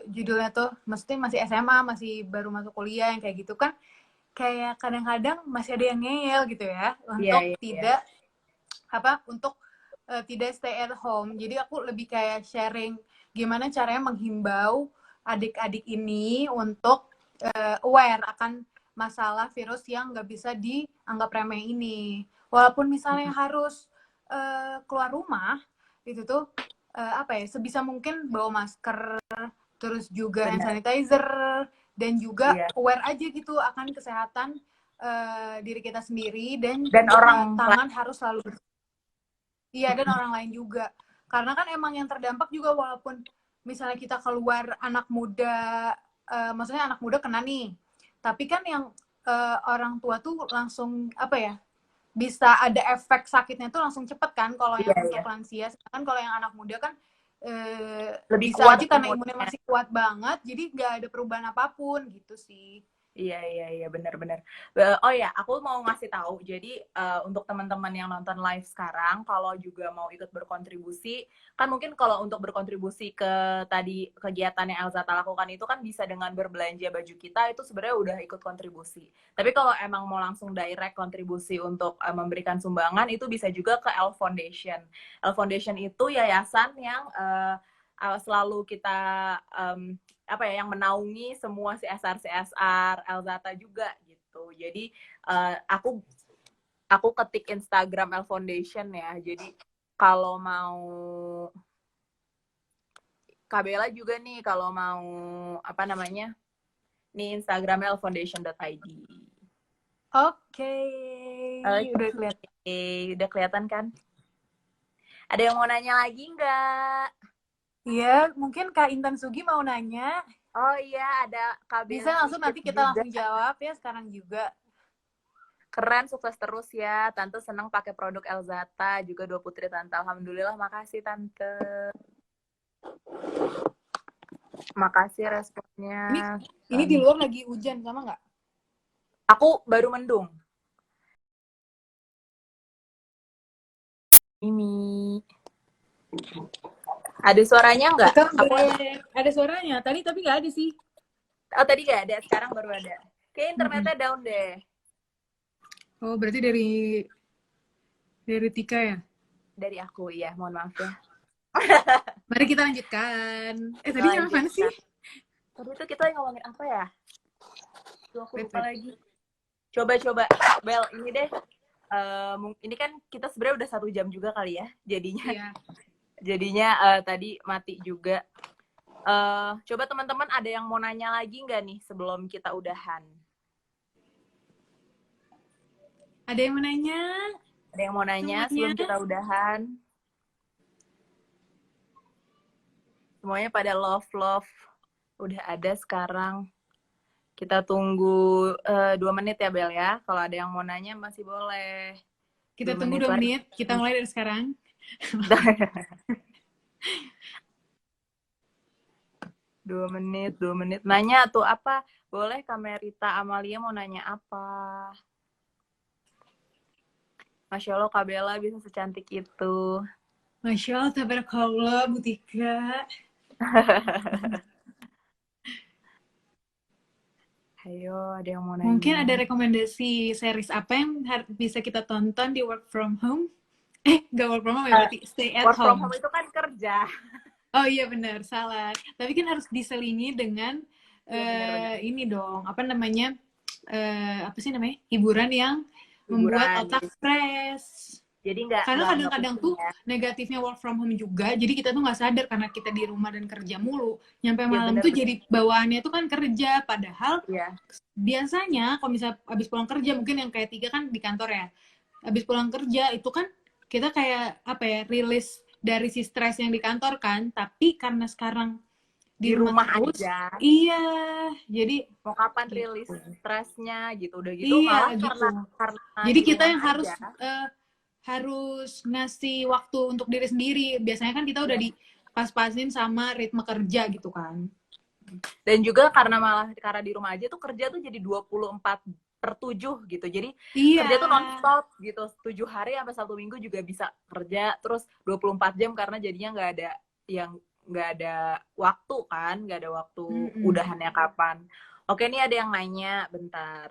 [SPEAKER 2] judulnya tuh mesti masih SMA, masih baru masuk kuliah yang kayak gitu kan kayak kadang-kadang masih ada yang ngeyel gitu ya untuk tidak apa untuk tidak stay at home. Jadi aku lebih kayak sharing gimana caranya menghimbau adik-adik ini untuk aware akan masalah virus yang nggak bisa dianggap remeh ini. Walaupun misalnya harus keluar rumah, itu tuh apa ya, sebisa mungkin bawa masker, terus juga hand sanitizer, dan juga aware aja gitu akan kesehatan diri kita sendiri dan
[SPEAKER 1] orang
[SPEAKER 2] tangan harus selalu bersih. Iya, dan orang lain juga. Karena kan emang yang terdampak juga walaupun misalnya kita keluar anak muda, maksudnya anak muda kena nih. Tapi kan yang orang tua tuh langsung, apa ya, bisa ada efek sakitnya tuh langsung cepet kan kalau yang untuk lansia. Sedangkan kalau yang anak muda kan lebih bisa kuat aja karena imunnya masih kuat banget, jadi nggak ada perubahan apapun gitu sih.
[SPEAKER 1] Iya benar-benar. Oh ya, aku mau ngasih tahu. Jadi untuk teman-teman yang nonton live sekarang, kalau juga mau ikut berkontribusi, kan mungkin kalau untuk berkontribusi ke tadi kegiatan yang Elzata lakukan itu kan bisa dengan berbelanja baju kita itu sebenarnya udah ikut kontribusi. Tapi kalau emang mau langsung direct kontribusi untuk memberikan sumbangan itu bisa juga ke L Foundation. L Foundation itu yayasan yang selalu kita apa ya yang menaungi semua CSR Elzata juga gitu. Jadi aku ketik Instagram L Foundation ya. Jadi kalau mau Kabela juga nih kalau mau apa namanya? Nih Instagram lfoundation.id.
[SPEAKER 2] Oke.
[SPEAKER 1] Udah kelihatan. Udah kelihatan kan? Ada yang mau nanya lagi nggak?
[SPEAKER 2] Iya, mungkin Kak Intan Sugi mau nanya.
[SPEAKER 1] Oh iya, ada Kak Bella.
[SPEAKER 2] Bisa langsung nanti kita langsung jawab ya sekarang juga.
[SPEAKER 1] Keren, sukses terus ya. Tante senang pakai produk Elzata, juga Dua Putri Tante. Alhamdulillah, makasih Tante. Makasih responnya.
[SPEAKER 2] Ini di luar lagi hujan, sama nggak?
[SPEAKER 1] Aku baru mendung. Ini. Ada suaranya nggak?
[SPEAKER 2] Ada suaranya. Tadi tapi nggak ada sih.
[SPEAKER 1] Oh, tadi nggak ada. Sekarang baru ada. Kayak internetnya down deh.
[SPEAKER 2] Oh, berarti dari Tika ya?
[SPEAKER 1] Dari aku, ya. Mohon maaf ya.
[SPEAKER 2] Mari kita lanjutkan. Tadi nyampe mana sih?
[SPEAKER 1] Tadi itu kita ngomongin apa ya? Tuh, aku lupa lagi. Coba. Bel, ini deh. Ini kan kita sebenarnya udah 1 jam juga kali ya. Jadinya tadi mati juga. Coba teman-teman ada yang mau nanya lagi nggak nih sebelum kita udahan?
[SPEAKER 2] Ada yang mau nanya?
[SPEAKER 1] Ada yang mau nanya sebelum kita udahan? Semuanya pada love. Udah ada sekarang. Kita tunggu 2 menit ya Bel ya. Kalau ada yang mau nanya masih boleh.
[SPEAKER 2] Kita tunggu 2 menit. Kita mulai dari sekarang.
[SPEAKER 1] 2 menit. Nanya tuh apa? Boleh Kamerita Amalia mau nanya apa? Masya Allah Kak Bella bisa secantik itu.
[SPEAKER 2] Masya Allah, tabarakallah Bu Tika.
[SPEAKER 1] Ayo, ada yang mau nanya.
[SPEAKER 2] Mungkin ada rekomendasi series apa yang bisa kita tonton di work from home? Nggak work from home ya, berarti stay at home.
[SPEAKER 1] Work from home itu kan kerja.
[SPEAKER 2] Oh iya benar, salah. Tapi kan harus diselingi dengan ini dong, apa namanya, apa sih namanya, hiburan yang membuat
[SPEAKER 1] Hiburan
[SPEAKER 2] otak fresh.
[SPEAKER 1] jadi nggak
[SPEAKER 2] Karena
[SPEAKER 1] nggak
[SPEAKER 2] kadang-kadang
[SPEAKER 1] pusing
[SPEAKER 2] tuh
[SPEAKER 1] ya.
[SPEAKER 2] negatifnya work from home juga, jadi kita tuh nggak sadar karena kita di rumah dan kerja mulu. Nyampe
[SPEAKER 1] Iya
[SPEAKER 2] malam tuh
[SPEAKER 1] benar-benar.
[SPEAKER 2] jadi bawaannya tuh kan kerja, padahal
[SPEAKER 1] Iya.
[SPEAKER 2] biasanya kalau misalnya abis pulang kerja, mungkin yang kayak tiga kan di kantor ya, abis pulang kerja itu kan kita kayak apa ya, rilis dari si stres yang di kantor kan, tapi karena sekarang
[SPEAKER 1] Di
[SPEAKER 2] di rumah
[SPEAKER 1] rumah
[SPEAKER 2] terus,
[SPEAKER 1] aja
[SPEAKER 2] iya, jadi
[SPEAKER 1] mau kapan rilis
[SPEAKER 2] gitu.
[SPEAKER 1] stresnya gitu, udah gitu
[SPEAKER 2] Iya
[SPEAKER 1] malah
[SPEAKER 2] gitu.
[SPEAKER 1] karena
[SPEAKER 2] Jadi
[SPEAKER 1] di
[SPEAKER 2] kita
[SPEAKER 1] rumah
[SPEAKER 2] yang
[SPEAKER 1] aja.
[SPEAKER 2] harus ngasih waktu untuk diri sendiri. Biasanya kan kita udah
[SPEAKER 1] Iya.
[SPEAKER 2] dipas-pasin sama ritme kerja gitu kan.
[SPEAKER 1] Dan juga karena di rumah aja tuh kerja tuh jadi 24/7 gitu. Jadi
[SPEAKER 2] Iya.
[SPEAKER 1] kerja tuh nonstop gitu. 7 hari sampai Sabtu Minggu juga bisa kerja terus 24 jam karena jadinya yang nggak ada waktu kan, nggak ada waktu
[SPEAKER 2] Mm-mm.
[SPEAKER 1] udahannya kapan. Oke, nih ada yang nanya, bentar.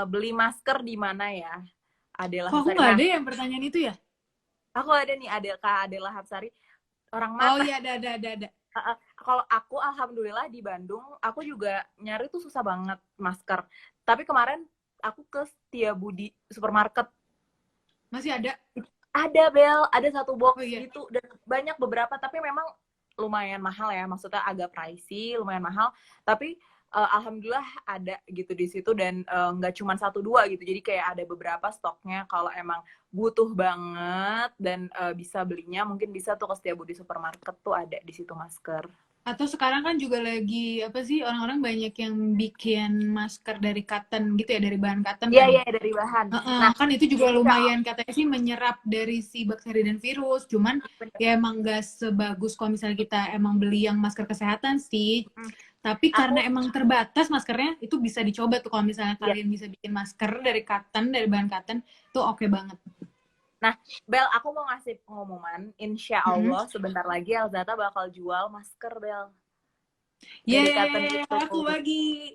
[SPEAKER 1] Beli masker di mana ya? Adela
[SPEAKER 2] Kok aku
[SPEAKER 1] Hapsari.
[SPEAKER 2] nggak
[SPEAKER 1] Nah,
[SPEAKER 2] ada yang pertanyaan itu ya?
[SPEAKER 1] aku ada nih Kak Adela Hapsari. Orang
[SPEAKER 2] Oh
[SPEAKER 1] mana?
[SPEAKER 2] iya, ada.
[SPEAKER 1] Kalau aku alhamdulillah di Bandung, aku juga nyari tuh susah banget masker. Tapi kemarin aku ke Setiabudi supermarket,
[SPEAKER 2] Masih ada?
[SPEAKER 1] ada Bel, ada satu
[SPEAKER 2] Oh
[SPEAKER 1] box
[SPEAKER 2] iya.
[SPEAKER 1] gitu dan banyak beberapa tapi memang lumayan mahal ya, maksudnya agak pricey, lumayan mahal. Tapi alhamdulillah ada gitu di situ dan nggak cuma satu dua gitu. Jadi kayak ada beberapa stoknya kalau emang butuh banget dan bisa belinya mungkin bisa tuh ke Setiabudi supermarket tuh ada di situ masker.
[SPEAKER 2] Atau sekarang kan juga lagi apa sih, orang-orang banyak yang bikin masker dari cotton gitu ya, dari bahan cotton
[SPEAKER 1] Iya,
[SPEAKER 2] kan.
[SPEAKER 1] iya dari bahan. Nah,
[SPEAKER 2] Kan itu juga
[SPEAKER 1] insya
[SPEAKER 2] lumayan katanya sih menyerap dari si bakteri dan virus. Cuman
[SPEAKER 1] Allah.
[SPEAKER 2] ya emang gak sebagus kalau misalnya kita emang beli yang masker kesehatan sih. Tapi
[SPEAKER 1] Aku,
[SPEAKER 2] karena emang terbatas maskernya, itu bisa dicoba tuh kalau misalnya
[SPEAKER 1] ya.
[SPEAKER 2] kalian bisa bikin masker dari cotton, dari bahan cotton, itu oke banget.
[SPEAKER 1] Nah, Bel, aku mau ngasih pengumuman. Insya
[SPEAKER 2] Mm-mm.
[SPEAKER 1] Allah sebentar lagi Elzata bakal jual masker, Bel. Dari cotton
[SPEAKER 2] Yeay,
[SPEAKER 1] itu.
[SPEAKER 2] aku bagi.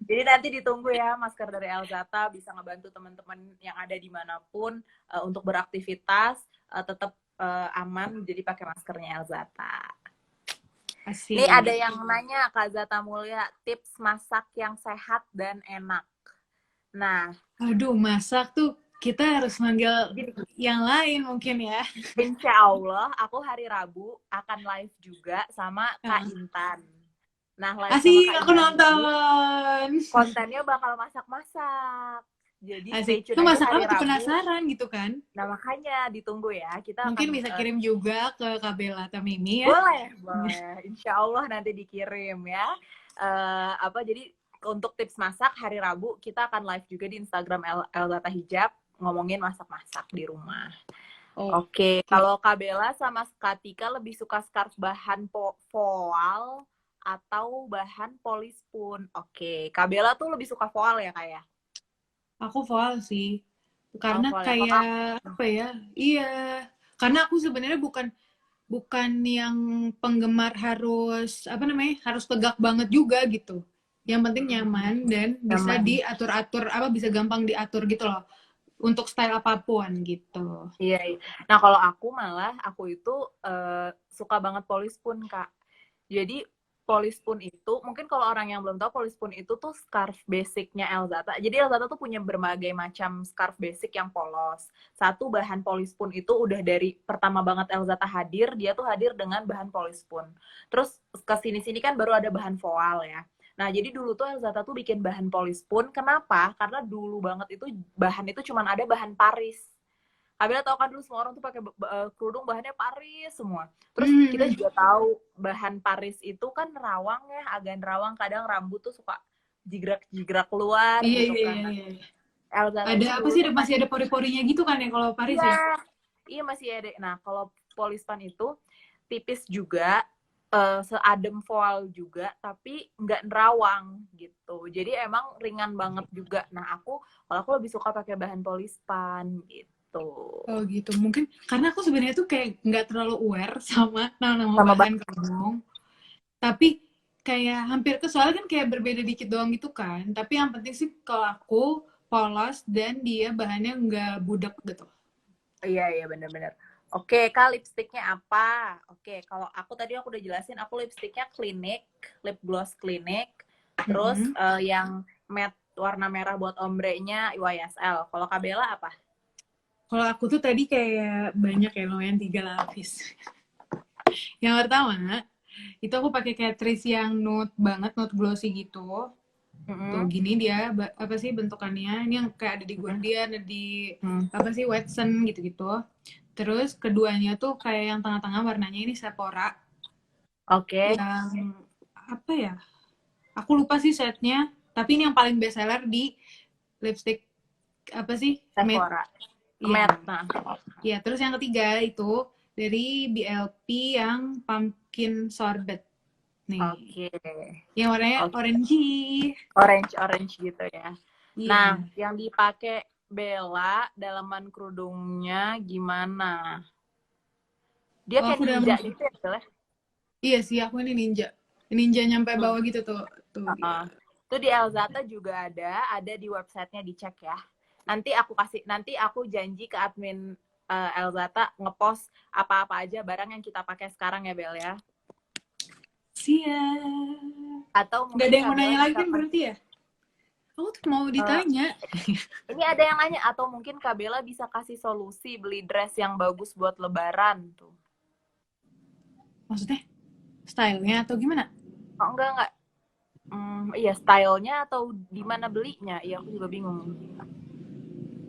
[SPEAKER 1] Jadi nanti ditunggu ya masker dari Elzata bisa ngebantu teman-teman yang ada dimanapun untuk beraktivitas tetap aman. Jadi pakai maskernya Elzata. Nih ada
[SPEAKER 2] Asik.
[SPEAKER 1] yang nanya Kak Zata Mulia tips masak yang sehat dan enak. Nah,
[SPEAKER 2] Aduh, masak tuh kita harus manggil
[SPEAKER 1] gini,
[SPEAKER 2] yang lain mungkin ya.
[SPEAKER 1] insya Allah aku hari Rabu akan live juga sama Kak
[SPEAKER 2] Nah,
[SPEAKER 1] Intan. Nah, live sama
[SPEAKER 2] asik,
[SPEAKER 1] Kak
[SPEAKER 2] aku
[SPEAKER 1] Intan ini
[SPEAKER 2] nonton.
[SPEAKER 1] kontennya bakal masak-masak. Jadi
[SPEAKER 2] Asik.
[SPEAKER 1] stay
[SPEAKER 2] Itu
[SPEAKER 1] tune aja
[SPEAKER 2] masak
[SPEAKER 1] hari
[SPEAKER 2] apa tuh,
[SPEAKER 1] Rabu.
[SPEAKER 2] penasaran gitu kan?
[SPEAKER 1] Nah, makanya ditunggu ya. Kita
[SPEAKER 2] Mungkin
[SPEAKER 1] akan
[SPEAKER 2] bisa kirim juga ke Kabela atau Mimi ya.
[SPEAKER 1] boleh, boleh. Insya Allah nanti dikirim ya. Jadi untuk tips masak hari Rabu kita akan live juga di Instagram Elzata Hijab ngomongin masak-masak di rumah.
[SPEAKER 2] Oh,
[SPEAKER 1] Oke,
[SPEAKER 2] oke.
[SPEAKER 1] kalau Kabela sama Katika lebih suka scarf bahan voal atau bahan polispun. Oke, Kabela tuh lebih suka voal ya kayak.
[SPEAKER 2] Aku voal sih.
[SPEAKER 1] Oh,
[SPEAKER 2] Karena
[SPEAKER 1] voal ya. Kalau
[SPEAKER 2] kayak
[SPEAKER 1] aku,
[SPEAKER 2] apa ya? Iya. Karena aku sebenarnya bukan bukan yang penggemar harus apa namanya? Harus tegak banget juga gitu. Yang penting nyaman dan bisa
[SPEAKER 1] nyaman.
[SPEAKER 2] diatur-atur, apa bisa gampang diatur gitu loh. Untuk style apapun gitu.
[SPEAKER 1] Iya, iya. Nah, kalau aku malah aku itu suka banget polispun, Kak. Jadi polispun itu mungkin kalau orang yang belum tahu polispun itu tuh scarf basicnya Elzata. Jadi Elzata tuh punya berbagai macam scarf basic yang polos. Satu bahan polispun itu udah dari pertama banget Elzata hadir, dia tuh hadir dengan bahan polispun. Terus ke sini-sini kan baru ada bahan voal ya. Nah, jadi dulu tuh Elzata tuh bikin bahan polispun. Kenapa? Karena dulu banget itu bahan itu cuman ada bahan Paris. Kabila tahu kan dulu semua orang tuh pakai kerudung bahannya Paris semua. Terus kita
[SPEAKER 2] Hmm.
[SPEAKER 1] juga tahu bahan Paris itu kan rawang ya, agak rawang, kadang rambut tuh suka jigrak-jigrak keluar
[SPEAKER 2] Iya,
[SPEAKER 1] gitu
[SPEAKER 2] iya,
[SPEAKER 1] kan.
[SPEAKER 2] iya, iya.
[SPEAKER 1] Elzata
[SPEAKER 2] Ada
[SPEAKER 1] itu
[SPEAKER 2] apa sih?
[SPEAKER 1] dulu tuh
[SPEAKER 2] Masih ada pori-porinya gitu kan ya kalau Paris
[SPEAKER 1] iya,
[SPEAKER 2] ya?
[SPEAKER 1] iya masih ada. Nah, kalau polispan itu tipis juga, seadem voal juga, tapi nggak nerawang gitu. Jadi emang ringan banget juga. Nah, kalau aku lebih suka pakai bahan polispan gitu.
[SPEAKER 2] Oh gitu. Mungkin karena aku sebenarnya tuh kayak nggak terlalu aware sama nama-nama
[SPEAKER 1] Sama
[SPEAKER 2] bahan kerudung. Tapi kayak hampir ke, soalnya kan kayak berbeda dikit doang gitu kan. Tapi yang penting sih kalau aku polos dan dia bahannya nggak budak gitu.
[SPEAKER 1] Iya, iya benar-benar. Oke, Kak, lipstiknya apa? Oke, kalau aku tadi aku udah jelasin, aku lipstiknya Clinique, lip gloss Clinique. Terus
[SPEAKER 2] Mm-mm.
[SPEAKER 1] yang matte warna merah buat ombre-nya YSL. Kalau Kabela apa?
[SPEAKER 2] Kalau aku tuh tadi kayak banyak ya, lumayan 3 lapis. Yang pertama, itu aku pakai Catrice yang nude banget, nude glossy gitu. Tuh
[SPEAKER 1] Mm-mm.
[SPEAKER 2] gini dia apa sih bentukannya? Ini yang kayak ada di
[SPEAKER 1] Mm-mm.
[SPEAKER 2] Guardian, ada di
[SPEAKER 1] Hmm.
[SPEAKER 2] apa sih Watson gitu-gitu. Terus keduanya tuh kayak yang tengah-tengah warnanya ini Sephora
[SPEAKER 1] Oke.
[SPEAKER 2] yang apa ya? Aku lupa sih setnya, tapi ini yang paling best seller di lipstick apa sih? Matte.
[SPEAKER 1] Sephora.
[SPEAKER 2] Iya.
[SPEAKER 1] Matte. Nah.
[SPEAKER 2] Iya, terus yang ketiga itu dari BLP yang pumpkin sorbet. Nih,
[SPEAKER 1] Oke.
[SPEAKER 2] yang warnanya
[SPEAKER 1] Oke.
[SPEAKER 2] orangey.
[SPEAKER 1] Orange gitu ya. Nah,
[SPEAKER 2] Iya.
[SPEAKER 1] yang dipakai Bella dalaman kerudungnya gimana? Dia
[SPEAKER 2] Oh,
[SPEAKER 1] kayak
[SPEAKER 2] aku udah
[SPEAKER 1] ninja gitu ya, Bella?
[SPEAKER 2] iya sih, aku ini ninja. Ninja nyampe
[SPEAKER 1] Tuh.
[SPEAKER 2] bawah gitu tuh. Tuh,
[SPEAKER 1] Uh-uh.
[SPEAKER 2] gila.
[SPEAKER 1] Itu di Elzata juga ada di websitenya dicek ya. Nanti aku janji ke admin Elzata ngepost apa-apa aja barang yang kita pakai sekarang ya Bel ya.
[SPEAKER 2] Siap.
[SPEAKER 1] Atau
[SPEAKER 2] Gak
[SPEAKER 1] mungkin
[SPEAKER 2] ada yang
[SPEAKER 1] Kak
[SPEAKER 2] mau
[SPEAKER 1] Bella
[SPEAKER 2] nanya lagi
[SPEAKER 1] bisa
[SPEAKER 2] kan berarti ya? Aku tuh mau
[SPEAKER 1] uh,
[SPEAKER 2] ditanya.
[SPEAKER 1] ini ada yang nanya atau mungkin Kak Bella bisa kasih solusi beli dress yang bagus buat lebaran tuh.
[SPEAKER 2] Maksudnya stylenya atau gimana?
[SPEAKER 1] Oh, enggak. Iya stylenya atau di mana belinya? Iya aku juga bingung.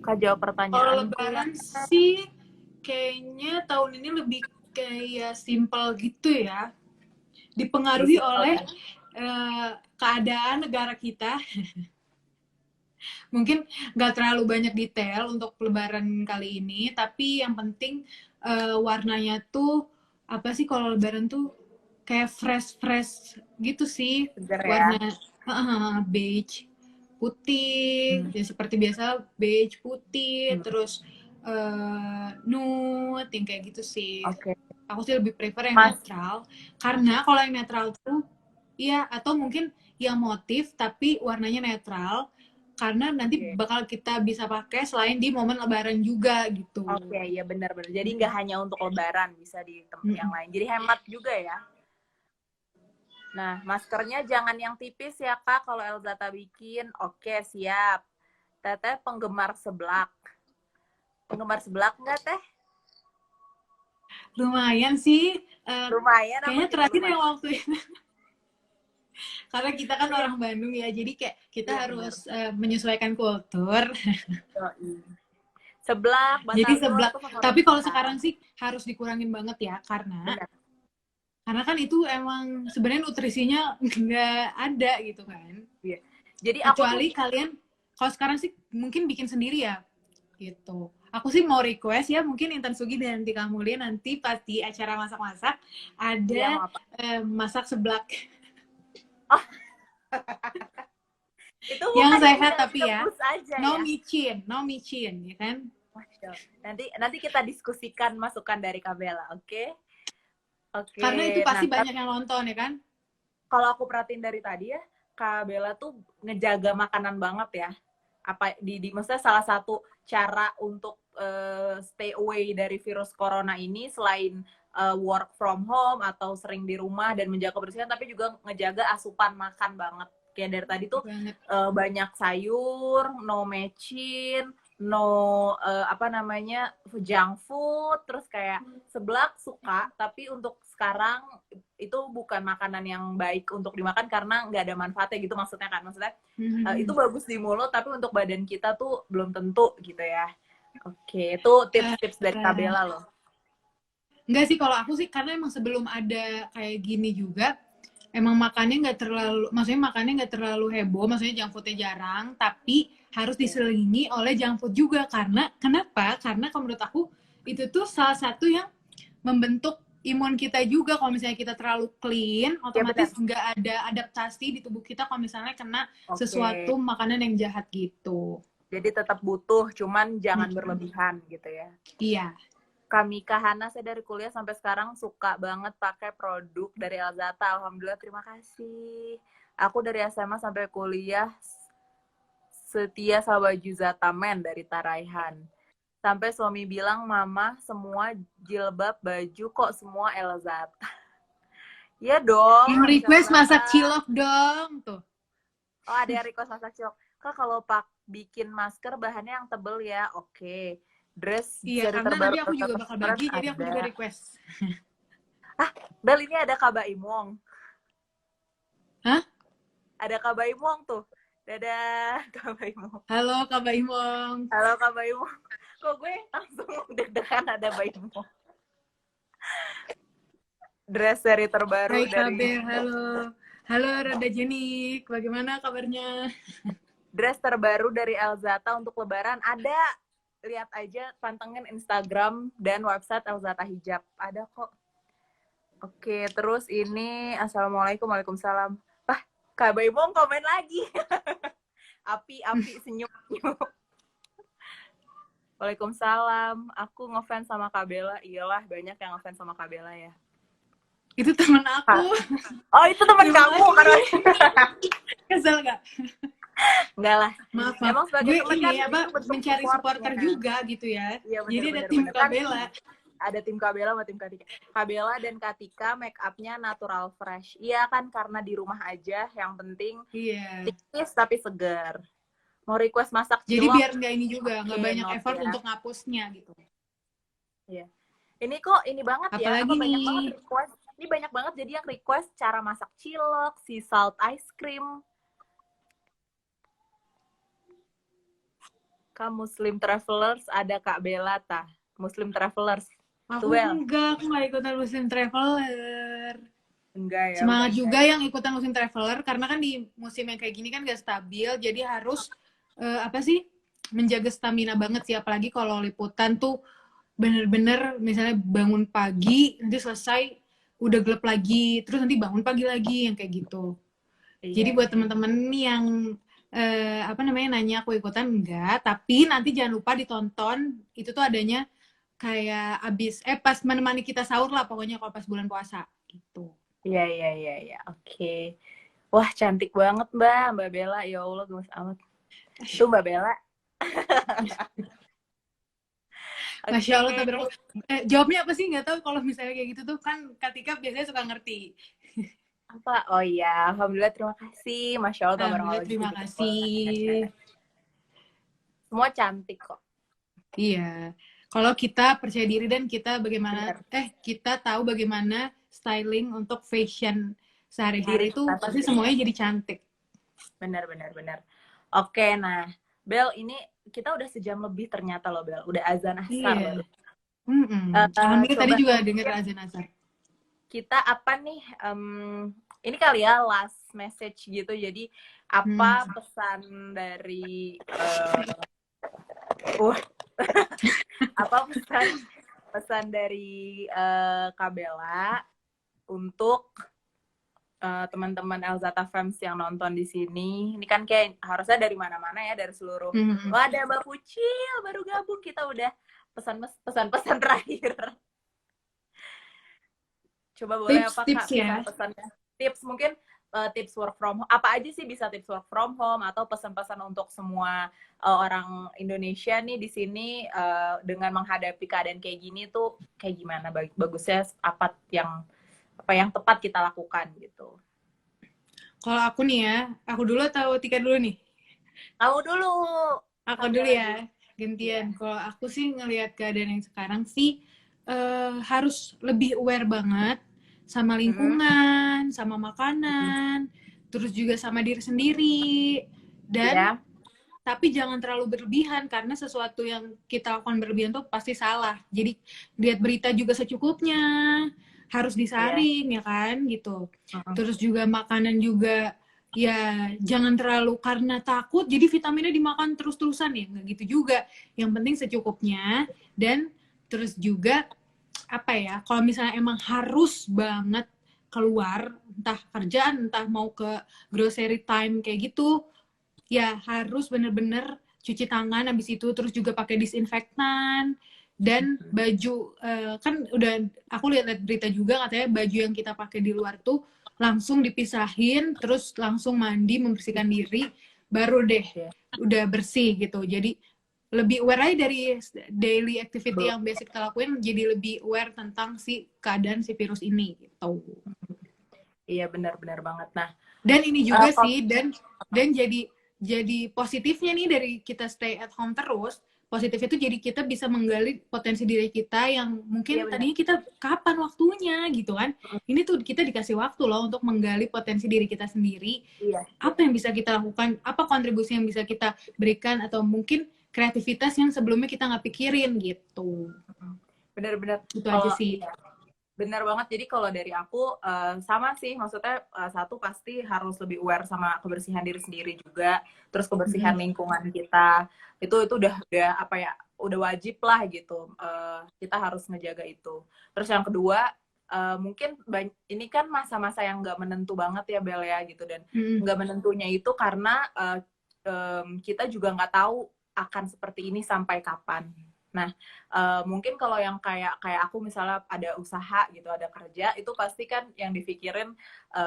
[SPEAKER 1] Kak jawab
[SPEAKER 2] Kalau
[SPEAKER 1] pertanyaanku ya.
[SPEAKER 2] lebaran sih kayaknya tahun ini lebih kayak simple gitu ya.
[SPEAKER 1] Lebih
[SPEAKER 2] Dipengaruhi
[SPEAKER 1] simpel
[SPEAKER 2] oleh
[SPEAKER 1] ya.
[SPEAKER 2] keadaan negara kita. Mungkin nggak terlalu banyak detail untuk lebaran kali ini, tapi yang penting warnanya tuh apa sih kalau lebaran tuh kayak fresh gitu sih.
[SPEAKER 1] Seger ya.
[SPEAKER 2] Warna beige, putih,
[SPEAKER 1] Hmm.
[SPEAKER 2] ya seperti biasa beige, putih,
[SPEAKER 1] Hmm.
[SPEAKER 2] terus nude yang kayak gitu sih.
[SPEAKER 1] Oke.
[SPEAKER 2] Aku sih lebih prefer yang
[SPEAKER 1] Mas,
[SPEAKER 2] netral, karena kalau yang netral tuh iya, atau mungkin yang motif tapi warnanya netral, karena nanti
[SPEAKER 1] oke.
[SPEAKER 2] bakal kita bisa pakai selain di momen lebaran juga gitu.
[SPEAKER 1] Oke, iya benar-benar. Jadi nggak
[SPEAKER 2] Mm-mm.
[SPEAKER 1] hanya untuk lebaran, bisa di yang
[SPEAKER 2] Mm-mm.
[SPEAKER 1] lain. Jadi hemat juga ya. Nah, maskernya jangan yang tipis ya, Kak. Kalau Elzata bikin, oke, siap. Teteh penggemar seblak. Penggemar seblak nggak, Teh?
[SPEAKER 2] Lumayan sih,
[SPEAKER 1] Lumayan, aku
[SPEAKER 2] kayaknya
[SPEAKER 1] juga
[SPEAKER 2] terakhir yang
[SPEAKER 1] lumayan.
[SPEAKER 2] waktu itu, karena kita kan
[SPEAKER 1] Oh, iya,
[SPEAKER 2] orang Bandung ya, jadi kayak kita
[SPEAKER 1] iya benar.
[SPEAKER 2] harus menyesuaikan kultur.
[SPEAKER 1] Seblak,
[SPEAKER 2] Jadi
[SPEAKER 1] batagor
[SPEAKER 2] seblak.
[SPEAKER 1] tuh favorit
[SPEAKER 2] Tapi kalau
[SPEAKER 1] kita.
[SPEAKER 2] sekarang sih harus dikurangin banget ya,
[SPEAKER 1] Benar.
[SPEAKER 2] karena kan itu emang sebenarnya nutrisinya nggak ada gitu kan.
[SPEAKER 1] Iya. Jadi aku tuh
[SPEAKER 2] Kecuali kalian, kalau sekarang sih mungkin bikin sendiri ya, gitu. Aku sih mau request ya, mungkin Intan Sugi dan Tika Mulia nanti pasti acara masak-masak
[SPEAKER 1] dia
[SPEAKER 2] ada
[SPEAKER 1] mau apa?
[SPEAKER 2] masak seblak
[SPEAKER 1] Oh, itu
[SPEAKER 2] yang
[SPEAKER 1] bukan yang
[SPEAKER 2] sehat
[SPEAKER 1] tinggal
[SPEAKER 2] tapi ya,
[SPEAKER 1] direbus aja
[SPEAKER 2] no
[SPEAKER 1] ya.
[SPEAKER 2] micin, no micin, ya kan?
[SPEAKER 1] Masya Allah. Nanti kita diskusikan masukan dari Kabela, oke? Oke.
[SPEAKER 2] Karena itu
[SPEAKER 1] Nah,
[SPEAKER 2] pasti banyak yang nonton ya kan?
[SPEAKER 1] kalau aku perhatiin dari tadi ya, Kabela tuh ngejaga makanan banget ya. Apa maksudnya salah satu cara untuk stay away dari virus corona ini selain work from home atau sering di rumah dan menjaga kebersihan, tapi juga ngejaga asupan makan banget. Kayak dari tadi tuh
[SPEAKER 2] Banget.
[SPEAKER 1] banyak sayur, no mecin, no apa namanya junk food, terus kayak seblak suka, tapi untuk sekarang itu bukan makanan yang baik untuk dimakan karena nggak ada manfaatnya gitu maksudnya kan, maksudnya itu bagus di mulut tapi untuk badan kita tuh belum tentu gitu ya. Oke, itu tips-tips dari Kabela loh.
[SPEAKER 2] Enggak sih kalau aku sih, karena emang sebelum ada kayak gini juga emang makannya nggak terlalu, maksudnya makannya nggak terlalu heboh, maksudnya junk foodnya jarang, tapi harus diselingi oleh junk food juga. Karena kenapa? Karena kalau menurut aku itu tuh salah satu yang membentuk imun kita juga. Kalau misalnya kita terlalu clean,
[SPEAKER 1] Ya benar.
[SPEAKER 2] otomatis nggak ada adaptasi di tubuh kita kalau misalnya kena
[SPEAKER 1] Oke.
[SPEAKER 2] sesuatu makanan yang jahat gitu.
[SPEAKER 1] Jadi tetap butuh, cuman jangan
[SPEAKER 2] Hmm.
[SPEAKER 1] berlebihan gitu ya.
[SPEAKER 2] Iya.
[SPEAKER 1] Kami Kahana, saya dari kuliah sampai sekarang suka banget pakai produk dari Elzata. Alhamdulillah, terima kasih. Aku dari SMA sampai kuliah setia sama baju Zata Men dari Taraihan. Sampai suami bilang, mama semua jilbab baju kok semua Elzata. Iya dong,
[SPEAKER 2] Yang
[SPEAKER 1] Masya
[SPEAKER 2] request masak
[SPEAKER 1] Allah.
[SPEAKER 2] cilok dong tuh.
[SPEAKER 1] Oh, ada yang request masak cilok. Kak, kalau bikin masker bahannya yang tebel ya, oke. Dress
[SPEAKER 2] Iya,
[SPEAKER 1] seri
[SPEAKER 2] karena
[SPEAKER 1] terbaru
[SPEAKER 2] nanti aku juga bakal
[SPEAKER 1] keren
[SPEAKER 2] bagi, jadi aku juga
[SPEAKER 1] ada.
[SPEAKER 2] request.
[SPEAKER 1] Bel, ini ada Kak Baimong.
[SPEAKER 2] Hah?
[SPEAKER 1] Ada Kak Baimong tuh. Dadah, Kak Baimong.
[SPEAKER 2] Halo Kak Baimong.
[SPEAKER 1] Halo Kak Baimong. Kok gue langsung deg-degan ada Baimong. Dress seri terbaru
[SPEAKER 2] Hai
[SPEAKER 1] dari
[SPEAKER 2] Kabe, halo. Halo Rada Jenik, bagaimana kabarnya?
[SPEAKER 1] dress terbaru dari Elzata untuk Lebaran ada. Lihat aja, pantengin Instagram dan website Elzata Hijab. Ada kok. Oke, terus ini Assalamualaikum, Waalaikumsalam. Kak Baimong komen lagi. Api senyum. Waalaikumsalam. Aku ngefans sama Kak Bella. Iyalah, banyak yang ngefans sama Kak Bella ya.
[SPEAKER 2] Itu temen aku.
[SPEAKER 1] Oh, itu teman kamu karena
[SPEAKER 2] Kesel gak?
[SPEAKER 1] enggak lah.
[SPEAKER 2] Maaf.
[SPEAKER 1] Emang sebagai
[SPEAKER 2] Gue
[SPEAKER 1] teman
[SPEAKER 2] ini
[SPEAKER 1] kan
[SPEAKER 2] ya, Mbak, mencari supporter
[SPEAKER 1] supportnya.
[SPEAKER 2] juga gitu ya.
[SPEAKER 1] Iya,
[SPEAKER 2] Jadi ada
[SPEAKER 1] bener,
[SPEAKER 2] tim
[SPEAKER 1] bener.
[SPEAKER 2] Kabela.
[SPEAKER 1] Ada tim Kabela sama tim Katika. Kabela dan Katika make up-nya natural fresh. Iya kan, karena di rumah aja, yang penting
[SPEAKER 2] Iya.
[SPEAKER 1] tipis tapi segar. Mau request masak
[SPEAKER 2] Jadi
[SPEAKER 1] cilok.
[SPEAKER 2] biar nggak ini juga, nggak banyak effort
[SPEAKER 1] ya.
[SPEAKER 2] untuk ngapusnya gitu.
[SPEAKER 1] Iya. Ini kok ini banget ya,
[SPEAKER 2] Apalagi
[SPEAKER 1] banyak
[SPEAKER 2] nih?
[SPEAKER 1] banget request. Ini banyak banget jadi yang request cara masak cilok, sea salt ice cream. Kak Muslim Travelers ada Kak Bella tah. Muslim Travelers.
[SPEAKER 2] Aku enggak, aku nggak ikutan Muslim Traveler.
[SPEAKER 1] Enggak ya.
[SPEAKER 2] Semangat juga yang ikutan Muslim Traveler, karena kan di musim yang kayak gini kan gak stabil, jadi harus menjaga stamina banget sih, apalagi kalau liputan tuh bener-bener misalnya bangun pagi, nanti selesai udah gelap lagi, terus nanti bangun pagi lagi, yang kayak gitu.
[SPEAKER 1] Iya.
[SPEAKER 2] Jadi buat teman-teman nih yang nanya aku ikutan, enggak, tapi nanti jangan lupa ditonton, itu tuh adanya kayak pas menemani kita sahur lah pokoknya kalau pas bulan puasa gitu.
[SPEAKER 1] Iya. Oke. Wah, cantik banget Mbak Bella. Ya Allah, gemes amat. Tuh Mbak Bella.
[SPEAKER 2] Masya Allah, jawabnya apa sih? Nggak tahu kalau misalnya kayak gitu tuh kan Katika biasanya suka ngerti.
[SPEAKER 1] Apa? Oh iya, alhamdulillah, terima kasih. Masya Allah,
[SPEAKER 2] Alhamdulillah, terima kasih.
[SPEAKER 1] Semua cantik kok.
[SPEAKER 2] Iya. Kalau kita percaya diri dan kita kita tahu bagaimana styling untuk fashion sehari-hari itu pasti semuanya jadi cantik.
[SPEAKER 1] Benar. Oke, nah, Bel, ini kita udah sejam lebih ternyata loh, Bel. Udah azan asar.
[SPEAKER 2] Iya. Alhamdulillah tadi juga dengar azan asar.
[SPEAKER 1] Kita apa nih? Ini kali ya last message gitu. Jadi apa pesan dari apa pesan dari Kak Bella untuk teman-teman Elzata fans yang nonton di sini? Ini kan kayak harusnya dari mana-mana ya, dari seluruh. Wah, ada Mbak Pucil baru gabung, kita udah pesan-pesan terakhir. Coba boleh apa Kak pesan-pesannya? Tips mungkin tips work from home. Apa aja sih, bisa tips work from home atau pesan-pesan untuk semua orang Indonesia nih di sini dengan menghadapi keadaan kayak gini tuh kayak gimana? Bagusnya apa yang tepat kita lakukan gitu.
[SPEAKER 2] Kalau aku nih ya, aku dulu atau Tika dulu nih?
[SPEAKER 1] Aku dulu.
[SPEAKER 2] Aku dulu ya, gantian. Kalau aku sih ngelihat keadaan yang sekarang sih harus lebih aware banget sama lingkungan, sama makanan, terus juga sama diri sendiri. Dan tapi jangan terlalu berlebihan, karena sesuatu yang kita lakukan berlebihan tuh pasti salah. Jadi lihat berita juga secukupnya, harus disaring ya kan gitu. Terus juga makanan juga ya jangan terlalu karena takut jadi vitaminnya dimakan terus-terusan, ya nggak gitu juga. Yang penting secukupnya. Dan terus juga apa ya, kalau misalnya emang harus banget keluar, entah kerjaan, entah mau ke grocery time kayak gitu, ya harus bener-bener cuci tangan habis itu, terus juga pakai disinfektan. Dan baju kan udah aku lihat berita juga katanya baju yang kita pakai di luar tuh langsung dipisahin, terus langsung mandi, membersihkan diri, baru deh udah bersih gitu. Jadi lebih aware aja dari daily activity yang biasa kita lakuin, jadi lebih aware tentang keadaan si virus ini gitu.
[SPEAKER 1] Iya benar-benar banget. Nah,
[SPEAKER 2] Dan ini juga
[SPEAKER 1] kalau
[SPEAKER 2] sih, dan jadi positifnya nih dari kita stay at home terus, positif itu jadi kita bisa menggali potensi diri kita yang
[SPEAKER 1] iya
[SPEAKER 2] mungkin
[SPEAKER 1] benar.
[SPEAKER 2] tadinya kita kapan waktunya gitu kan. Ini tuh kita dikasih waktu loh untuk menggali potensi diri kita sendiri.
[SPEAKER 1] Iya,
[SPEAKER 2] Apa yang bisa kita lakukan, apa kontribusi yang bisa kita berikan, atau mungkin kreativitas yang sebelumnya kita nggak pikirin gitu.
[SPEAKER 1] benar-benar.
[SPEAKER 2] Itu aja
[SPEAKER 1] Kalau
[SPEAKER 2] sih.
[SPEAKER 1] iya, benar banget. Jadi kalau dari aku sama sih, maksudnya satu pasti harus lebih aware sama kebersihan diri sendiri juga, terus kebersihan
[SPEAKER 2] Mm-mm.
[SPEAKER 1] lingkungan kita. Itu udah apa ya? Udah wajib lah gitu. Kita harus ngejaga itu. Terus yang kedua, mungkin ini kan masa-masa yang nggak menentu banget ya Bel ya gitu, dan
[SPEAKER 2] Mm-mm.
[SPEAKER 1] nggak menentunya itu karena kita juga nggak tahu akan seperti ini sampai kapan. Nah, mungkin kalau yang kayak kayak aku misalnya ada usaha gitu, ada kerja, itu pasti kan yang dipikirin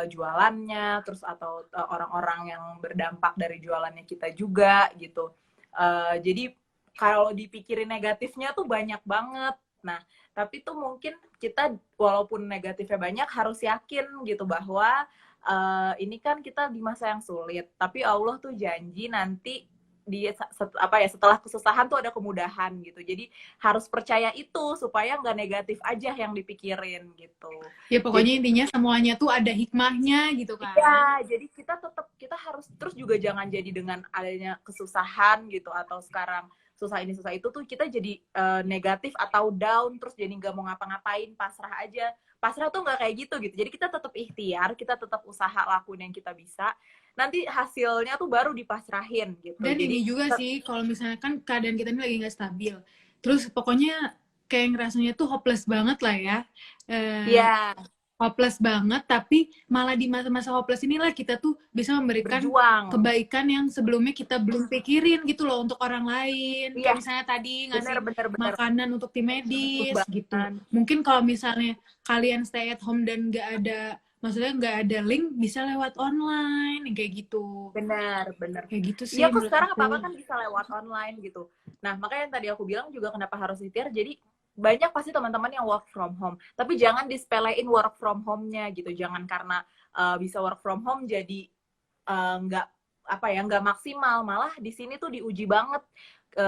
[SPEAKER 1] jualannya, terus atau orang-orang yang berdampak dari jualannya kita juga gitu. Jadi kalau dipikirin negatifnya tuh banyak banget. Nah, tapi tuh mungkin kita walaupun negatifnya banyak harus yakin gitu bahwa ini kan kita di masa yang sulit, tapi Allah tuh janji nanti apa ya, setelah kesusahan tuh ada kemudahan gitu. Jadi harus percaya itu supaya nggak negatif aja yang dipikirin gitu.
[SPEAKER 2] Ya
[SPEAKER 1] Jadi
[SPEAKER 2] pokoknya intinya semuanya tuh ada hikmahnya gitu kan.
[SPEAKER 1] iya, jadi kita harus terus juga jangan jadi dengan adanya kesusahan gitu atau sekarang susah ini susah itu tuh kita jadi negatif atau down terus jadi nggak mau ngapa-ngapain, pasrah aja. Pasrah tuh nggak kayak gitu. Jadi kita tetap ikhtiar, kita tetap usaha lakuin yang kita bisa. Nanti hasilnya tuh baru dipasrahin gitu.
[SPEAKER 2] Dan
[SPEAKER 1] Jadi
[SPEAKER 2] ini juga sih, kalau misalnya kan keadaan kita ini lagi nggak stabil. Terus pokoknya kayak ngerasanya tuh hopeless banget lah ya. Eh,
[SPEAKER 1] ya
[SPEAKER 2] Hopeless banget, tapi malah di masa-masa hopeless inilah kita tuh bisa memberikan
[SPEAKER 1] berjuang.
[SPEAKER 2] kebaikan yang sebelumnya kita belum pikirin gitu loh untuk orang lain.
[SPEAKER 1] Iya,
[SPEAKER 2] Kayak misalnya tadi
[SPEAKER 1] bener
[SPEAKER 2] ngasih
[SPEAKER 1] bener bener.
[SPEAKER 2] makanan untuk tim
[SPEAKER 1] Betul
[SPEAKER 2] medis gitu.
[SPEAKER 1] banget.
[SPEAKER 2] Mungkin kalau misalnya kalian stay at home dan nggak ada, maksudnya nggak ada link, bisa lewat online, kayak gitu.
[SPEAKER 1] Benar, benar.
[SPEAKER 2] Kayak gitu
[SPEAKER 1] Iya
[SPEAKER 2] sih
[SPEAKER 1] kok
[SPEAKER 2] menurut
[SPEAKER 1] sekarang
[SPEAKER 2] aku.
[SPEAKER 1] apa-apa kan bisa lewat online gitu. Nah, makanya yang tadi aku bilang juga kenapa harus ikhtiar. Jadi banyak pasti teman-teman yang work from home. Tapi jangan disepelein work from home-nya gitu. Jangan karena bisa work from home jadi nggak apa ya, nggak maksimal. Malah di sini tuh diuji banget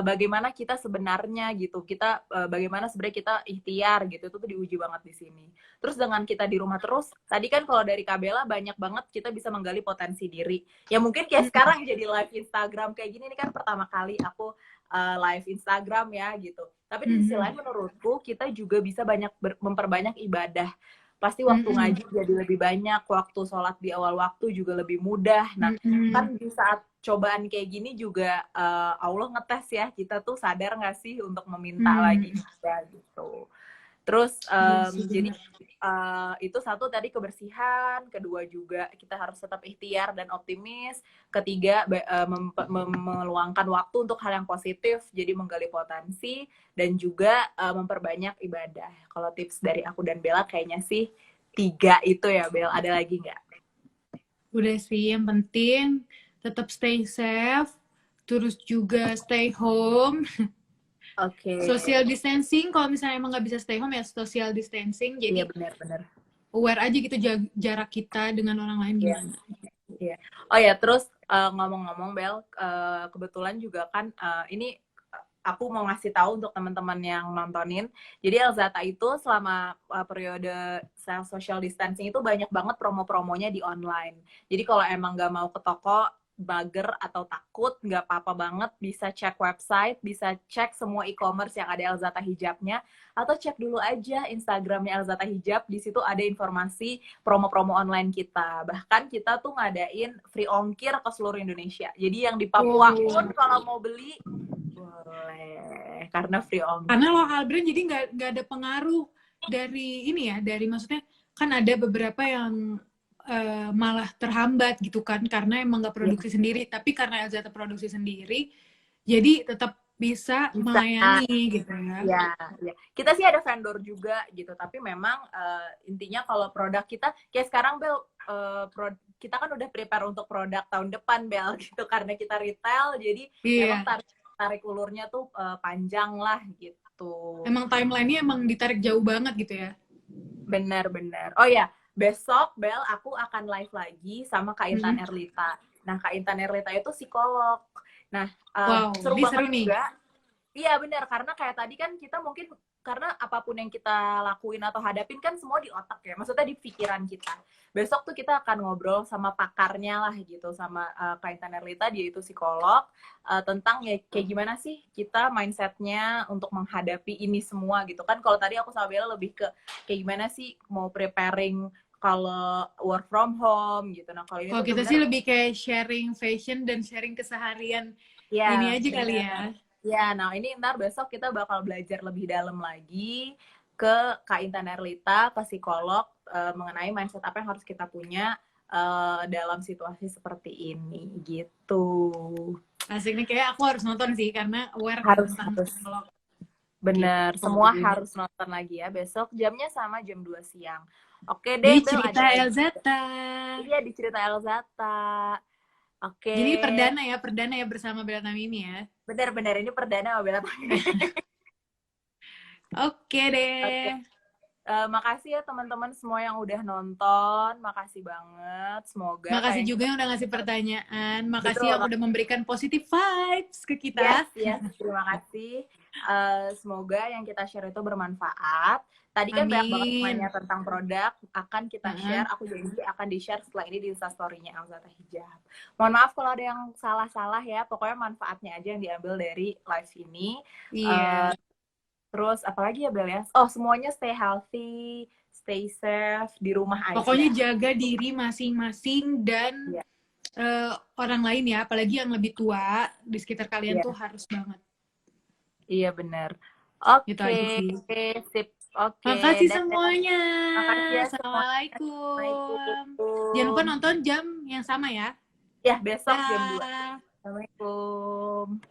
[SPEAKER 1] bagaimana kita sebenarnya gitu, kita bagaimana sebenarnya kita ikhtiar gitu, itu tuh diuji banget di sini. Terus dengan kita di rumah terus, tadi kan kalau dari Kabela banyak banget kita bisa menggali potensi diri. Ya mungkin kayak sekarang jadi live Instagram kayak gini, ini kan pertama kali aku live Instagram ya gitu. Tapi di sisi lain menurutku kita juga bisa banyak memperbanyak ibadah. Pasti waktu ngaji jadi lebih banyak, waktu sholat di awal waktu juga lebih mudah. Nah, kan di saat cobaan kayak gini juga Allah ngetes ya, kita tuh sadar nggak sih untuk meminta lagi juga gitu. Terus
[SPEAKER 2] Iya sih
[SPEAKER 1] jadi
[SPEAKER 2] benar.
[SPEAKER 1] itu satu tadi kebersihan, kedua juga kita harus tetap ikhtiar dan optimis, ketiga meluangkan waktu untuk hal yang positif, jadi menggali potensi dan juga memperbanyak ibadah. Kalau tips dari aku dan Bella kayaknya sih 3 itu ya Bel. Ada lagi nggak?
[SPEAKER 2] Udah sih, yang penting tetap stay safe, terus juga stay home.
[SPEAKER 1] Oke,
[SPEAKER 2] Social distancing, kalau misalnya emang nggak bisa stay home ya social distancing.
[SPEAKER 1] iya
[SPEAKER 2] Jadi
[SPEAKER 1] benar-benar.
[SPEAKER 2] aware aja gitu jarak kita dengan orang lain
[SPEAKER 1] Iya.
[SPEAKER 2] gimana.
[SPEAKER 1] Iya. Oh ya, terus ngomong-ngomong Bel, kebetulan juga kan ini aku mau ngasih tahu untuk teman-teman yang nontonin. Jadi Elzata itu selama periode social distancing itu banyak banget promo-promonya di online. Jadi kalau emang nggak mau ke toko, mager atau takut, nggak apa-apa banget, bisa cek website, bisa cek semua e-commerce yang ada Elzata Hijabnya, atau cek dulu aja Instagramnya Elzata Hijab, di situ ada informasi promo-promo online kita. Bahkan kita tuh ngadain free ongkir ke seluruh Indonesia. Jadi yang di Papua pun kalau mau beli boleh, karena free ongkir.
[SPEAKER 2] Karena lokal brand jadi nggak ada pengaruh dari ini ya, dari maksudnya kan ada beberapa yang malah terhambat gitu kan karena emang nggak produksi sendiri, tapi karena Elzata produksi sendiri jadi tetap bisa
[SPEAKER 1] Bisa.
[SPEAKER 2] melayani gitu ya.
[SPEAKER 1] Ya. Kita sih ada vendor juga gitu, tapi memang intinya kalau produk kita kayak sekarang Bel, kita kan udah prepare untuk produk tahun depan Bel gitu, karena kita retail jadi emang
[SPEAKER 2] Iya.
[SPEAKER 1] tarik ulurnya tuh panjang lah gitu.
[SPEAKER 2] Emang timeline-nya emang ditarik jauh banget gitu ya.
[SPEAKER 1] Benar-benar. Oh ya, besok Bel aku akan live lagi sama Kak Intan
[SPEAKER 2] Hmm.
[SPEAKER 1] Erlita. Nah, Kak Intan Erlita itu psikolog. Nah,
[SPEAKER 2] Wow,
[SPEAKER 1] seru
[SPEAKER 2] ini
[SPEAKER 1] banget
[SPEAKER 2] seru nih.
[SPEAKER 1] juga. Iya benar, karena kayak tadi kan kita mungkin karena apapun yang kita lakuin atau hadapin kan semua di otak ya, maksudnya di pikiran kita. Besok tuh kita akan ngobrol sama pakarnya lah gitu, sama Kak Intan Erlita, dia itu psikolog, tentang ya kayak gimana sih kita mindsetnya untuk menghadapi ini semua gitu kan. Kalau tadi aku sama Bella lebih ke kayak gimana sih mau preparing kalau work from home gitu. Nah kalau ini
[SPEAKER 2] Kalau
[SPEAKER 1] tuh
[SPEAKER 2] kita sih
[SPEAKER 1] benar-benar
[SPEAKER 2] lebih kayak sharing fashion dan sharing keseharian ini
[SPEAKER 1] ya
[SPEAKER 2] aja kali
[SPEAKER 1] benar.
[SPEAKER 2] ya.
[SPEAKER 1] Ya, nah ini ntar besok kita bakal belajar lebih dalam lagi ke Kak Intan Erlita, ke psikolog, mengenai mindset apa yang harus kita punya dalam situasi seperti ini, gitu.
[SPEAKER 2] Asik nih, kayak aku harus nonton sih karena aware kan
[SPEAKER 1] Harus,
[SPEAKER 2] tentang
[SPEAKER 1] harus.
[SPEAKER 2] psikolog
[SPEAKER 1] Bener,
[SPEAKER 2] gitu.
[SPEAKER 1] semua harus nonton lagi ya. Besok jamnya sama jam 2 siang. Oke
[SPEAKER 2] Di
[SPEAKER 1] deh, Bel, ada
[SPEAKER 2] cerita
[SPEAKER 1] lagi?
[SPEAKER 2] Elzata.
[SPEAKER 1] Iya, di cerita Elzata. Oke,
[SPEAKER 2] Jadi perdana ya bersama Bella Tamimi ya.
[SPEAKER 1] benar-benar ini perdana sama Bella Tami.
[SPEAKER 2] Oke
[SPEAKER 1] Oke.
[SPEAKER 2] deh.
[SPEAKER 1] Makasih ya teman-teman semua yang udah nonton. Makasih banget. Semoga kayak
[SPEAKER 2] Makasih
[SPEAKER 1] yang
[SPEAKER 2] juga
[SPEAKER 1] kita
[SPEAKER 2] yang udah ngasih pertanyaan. Makasih yang
[SPEAKER 1] betul.
[SPEAKER 2] udah memberikan positive vibes ke
[SPEAKER 1] Yes,
[SPEAKER 2] kita.
[SPEAKER 1] yes. Terima kasih. Semoga yang kita share itu bermanfaat. Tadi kan banyak banget nanya
[SPEAKER 2] Amin.
[SPEAKER 1] tentang produk. Akan kita
[SPEAKER 2] Heeh.
[SPEAKER 1] share. Aku janji akan di-share setelah ini di Instastory-nya Elzata Hijab. Mohon maaf kalau ada yang salah-salah ya. Pokoknya manfaatnya aja yang diambil dari live ini.
[SPEAKER 2] Iya.
[SPEAKER 1] Terus apalagi ya Bel ya? Oh, semuanya stay healthy, stay safe, di rumah
[SPEAKER 2] Pokoknya
[SPEAKER 1] aja.
[SPEAKER 2] jaga diri masing-masing dan
[SPEAKER 1] Iya,
[SPEAKER 2] orang lain ya, apalagi yang lebih tua di sekitar kalian tuh
[SPEAKER 1] iya,
[SPEAKER 2] harus banget.
[SPEAKER 1] iya benar.
[SPEAKER 2] Itu
[SPEAKER 1] Oke,
[SPEAKER 2] aja sih.
[SPEAKER 1] sip. Oke,
[SPEAKER 2] Makasih
[SPEAKER 1] dadah.
[SPEAKER 2] semuanya.
[SPEAKER 1] Makasih ya semuanya.
[SPEAKER 2] Assalamualaikum. Jangan lupa
[SPEAKER 1] Assalamualaikum.
[SPEAKER 2] nonton jam yang sama ya.
[SPEAKER 1] Ya, besok jam 2.
[SPEAKER 2] Dah.
[SPEAKER 1] Assalamualaikum.